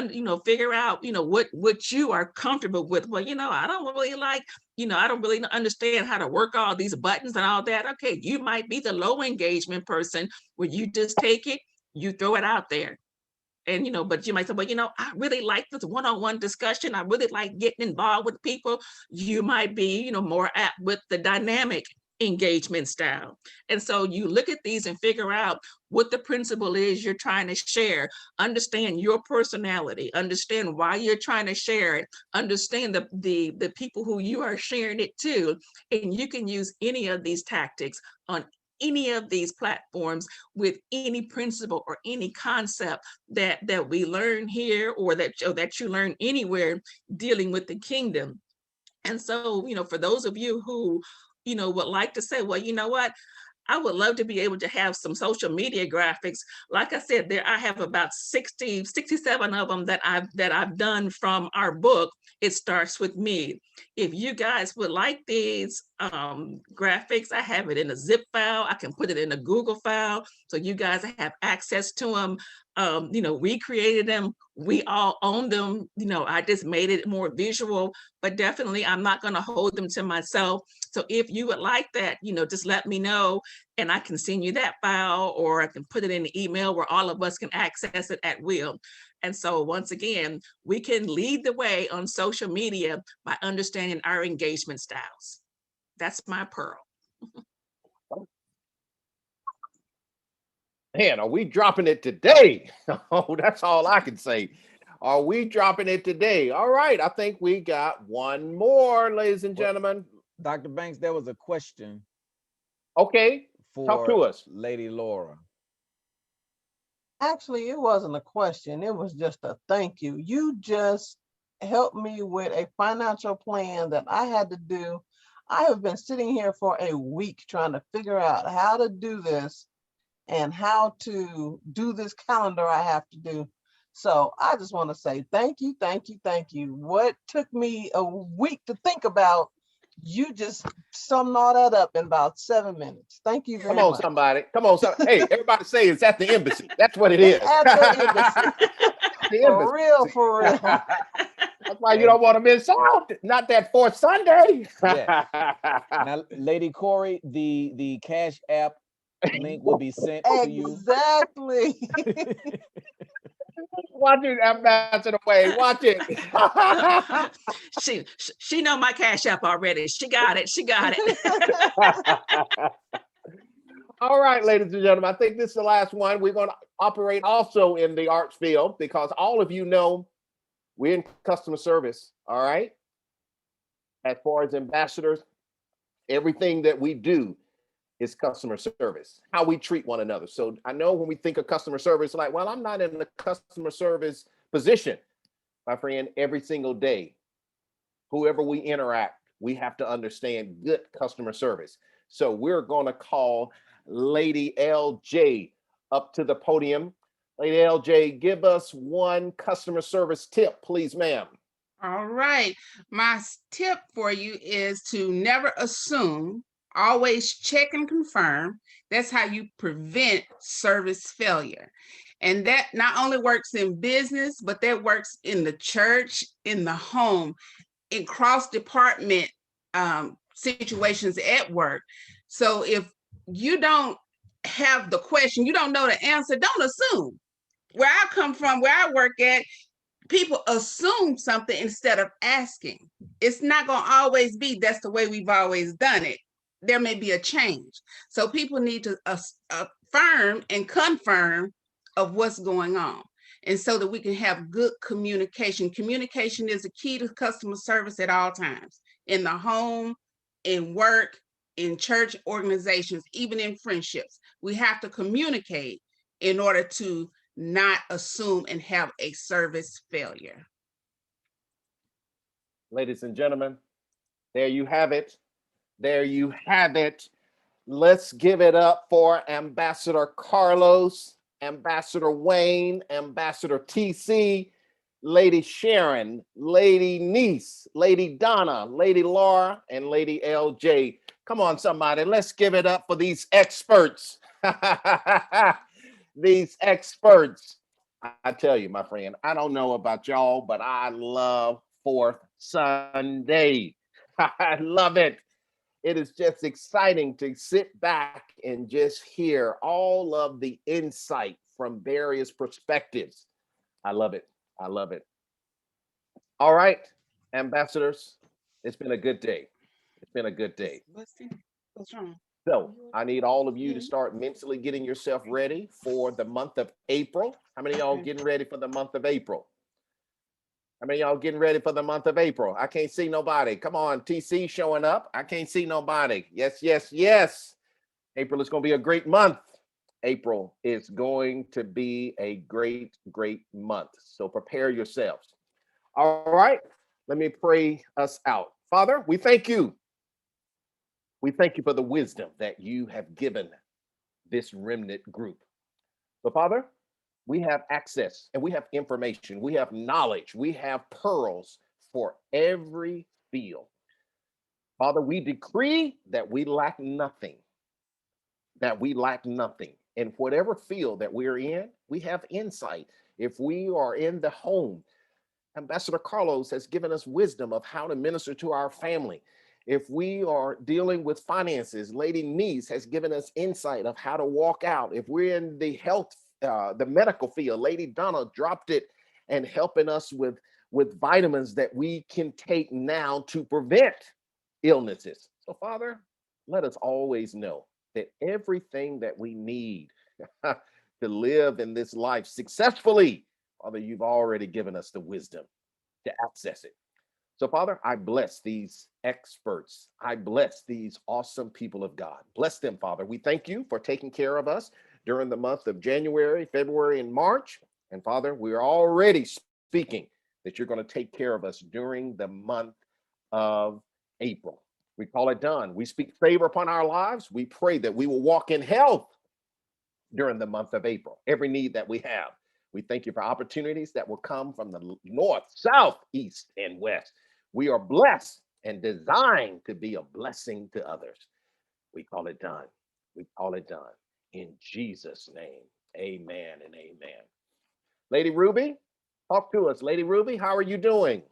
figure out, what you are comfortable with. Well, I don't really like, I don't really understand how to work all these buttons and all that. Okay, you might be the low engagement person where you just take it, you throw it out there. And, but you might say, well, I really like this one-on-one discussion. I really like getting involved with people. You might be, more apt with the dynamic engagement style. And so you look at these and figure out what the principle is you're trying to share. Understand your personality, understand why you're trying to share it, understand the people who you are sharing it to. And you can use any of these tactics on any of these platforms with any principle or any concept that we learn here, or that you learn anywhere dealing with the kingdom. And so, for those of you who would like to say, well, you know what, I would love to be able to have some social media graphics. Like I said, there I have about 67 of them that I've done from our book, It Starts With Me. If you guys would like these graphics, I have it in a zip file. I can put it in a Google file so you guys have access to them. We created them. We all own them. I just made it more visual, but definitely I'm not going to hold them to myself. So if you would like that, just let me know and I can send you that file, or I can put it in the email where all of us can access it at will. And so once again, we can lead the way on social media by understanding our engagement styles. That's my pearl. Man, are we dropping it today? Oh, that's all I can say. Are we dropping it today? All right, I think we got one more, ladies and gentlemen. Dr. Banks, there was a question Okay, talk to for us. Lady Laura. Actually, it wasn't a question. It was just a thank you. You just helped me with a financial plan that I had to do. I have been sitting here for a week trying to figure out how to do this and how to do this calendar I have to do. So I just want to say thank you, thank you, thank you. What took me a week to think about, you just summed all that up in about 7 minutes. Thank you very Come on, much. somebody. Come on, somebody. Hey, everybody say it's at the embassy. That's what it is. At the embassy. The For embassy. real, for real. That's why you And don't want to miss out. Not that fourth Sunday. yes. Now, Lady Corey, the Cash App link will be sent to you. Exactly. Watch it, Ambassador Wade. Watch it. she know my Cash App already. She got it. She got it. All right, ladies and gentlemen, I think this is the last one. We're going to operate also in the arts field because all of you know we're in customer service. All right. As far as ambassadors, everything that we do is customer service, how we treat one another. So I know when we think of customer service, like, well, I'm not in the customer service position. My friend, every single day, whoever we interact, we have to understand good customer service. So we're going to call Lady LJ up to the podium. Lady LJ, give us one customer service tip, please, ma'am. All right. My tip for you is to never assume, always check and confirm. That's how you prevent service failure. And that not only works in business, but that works in the church, in the home, in cross department situations at work. So if you don't have the question, you don't know the answer, don't assume. Where I come from, where I work at, people assume something instead of asking. It's not going to always be that's the way we've always done it. There may be a change. So people need to affirm and confirm of what's going on. And so that we can have good communication. Communication is a key to customer service at all times, in the home, in work, in church organizations, even in friendships. We have to communicate in order to not assume and have a service failure. Ladies and gentlemen, there you have it. There you have it. Let's give it up for Ambassador Carlos, Ambassador Wayne, Ambassador TC, Lady Sharon, Lady Niece, Lady Donna, Lady Laura, and Lady LJ. Come on, somebody, let's give it up for these experts. These experts. I tell you, my friend, I don't know about y'all, but I love Fourth Sunday. I love it. It is just exciting to sit back and just hear all of the insight from various perspectives. I love it. I love it. All right, ambassadors, it's been a good day. It's been a good day. What's wrong? So I need all of you to start mentally getting yourself ready for the month of April. How many of y'all getting ready for the month of April? How many of y'all getting ready for the month of April? I can't see nobody. Come on, TC showing up. I can't see nobody. Yes, yes, yes. April is going to be a great month. April is going to be a great, great month. So prepare yourselves. All right, let me pray us out. Father, we thank you We thank you for the wisdom that you have given this remnant group. But Father, we have access and we have information, we have knowledge, we have pearls for every field. Father, we decree that we lack nothing, that we lack nothing. In whatever field that we're in, we have insight. If we are in the home, Ambassador Carlos has given us wisdom of how to minister to our family. If we are dealing with finances, Lady Niece has given us insight of how to walk out. If we're in the health, the medical field, Lady Donna dropped it and helping us with vitamins that we can take now to prevent illnesses. So Father, let us always know that everything that we need to live in this life successfully, Father, you've already given us the wisdom to access it. So, Father, I bless these experts. I bless these awesome people of God. Bless them, Father. We thank you for taking care of us during the month of January, February, and March. And Father, we are already speaking that you're going to take care of us during the month of April. We call it done. We speak favor upon our lives. We pray that we will walk in health during the month of April, every need that we have. We thank you for opportunities that will come from the north, south, east, and west. We are blessed and designed to be a blessing to others. We call it done. We call it done. In Jesus' name, amen and amen. Lady Ruby, talk to us. Lady Ruby, how are you doing?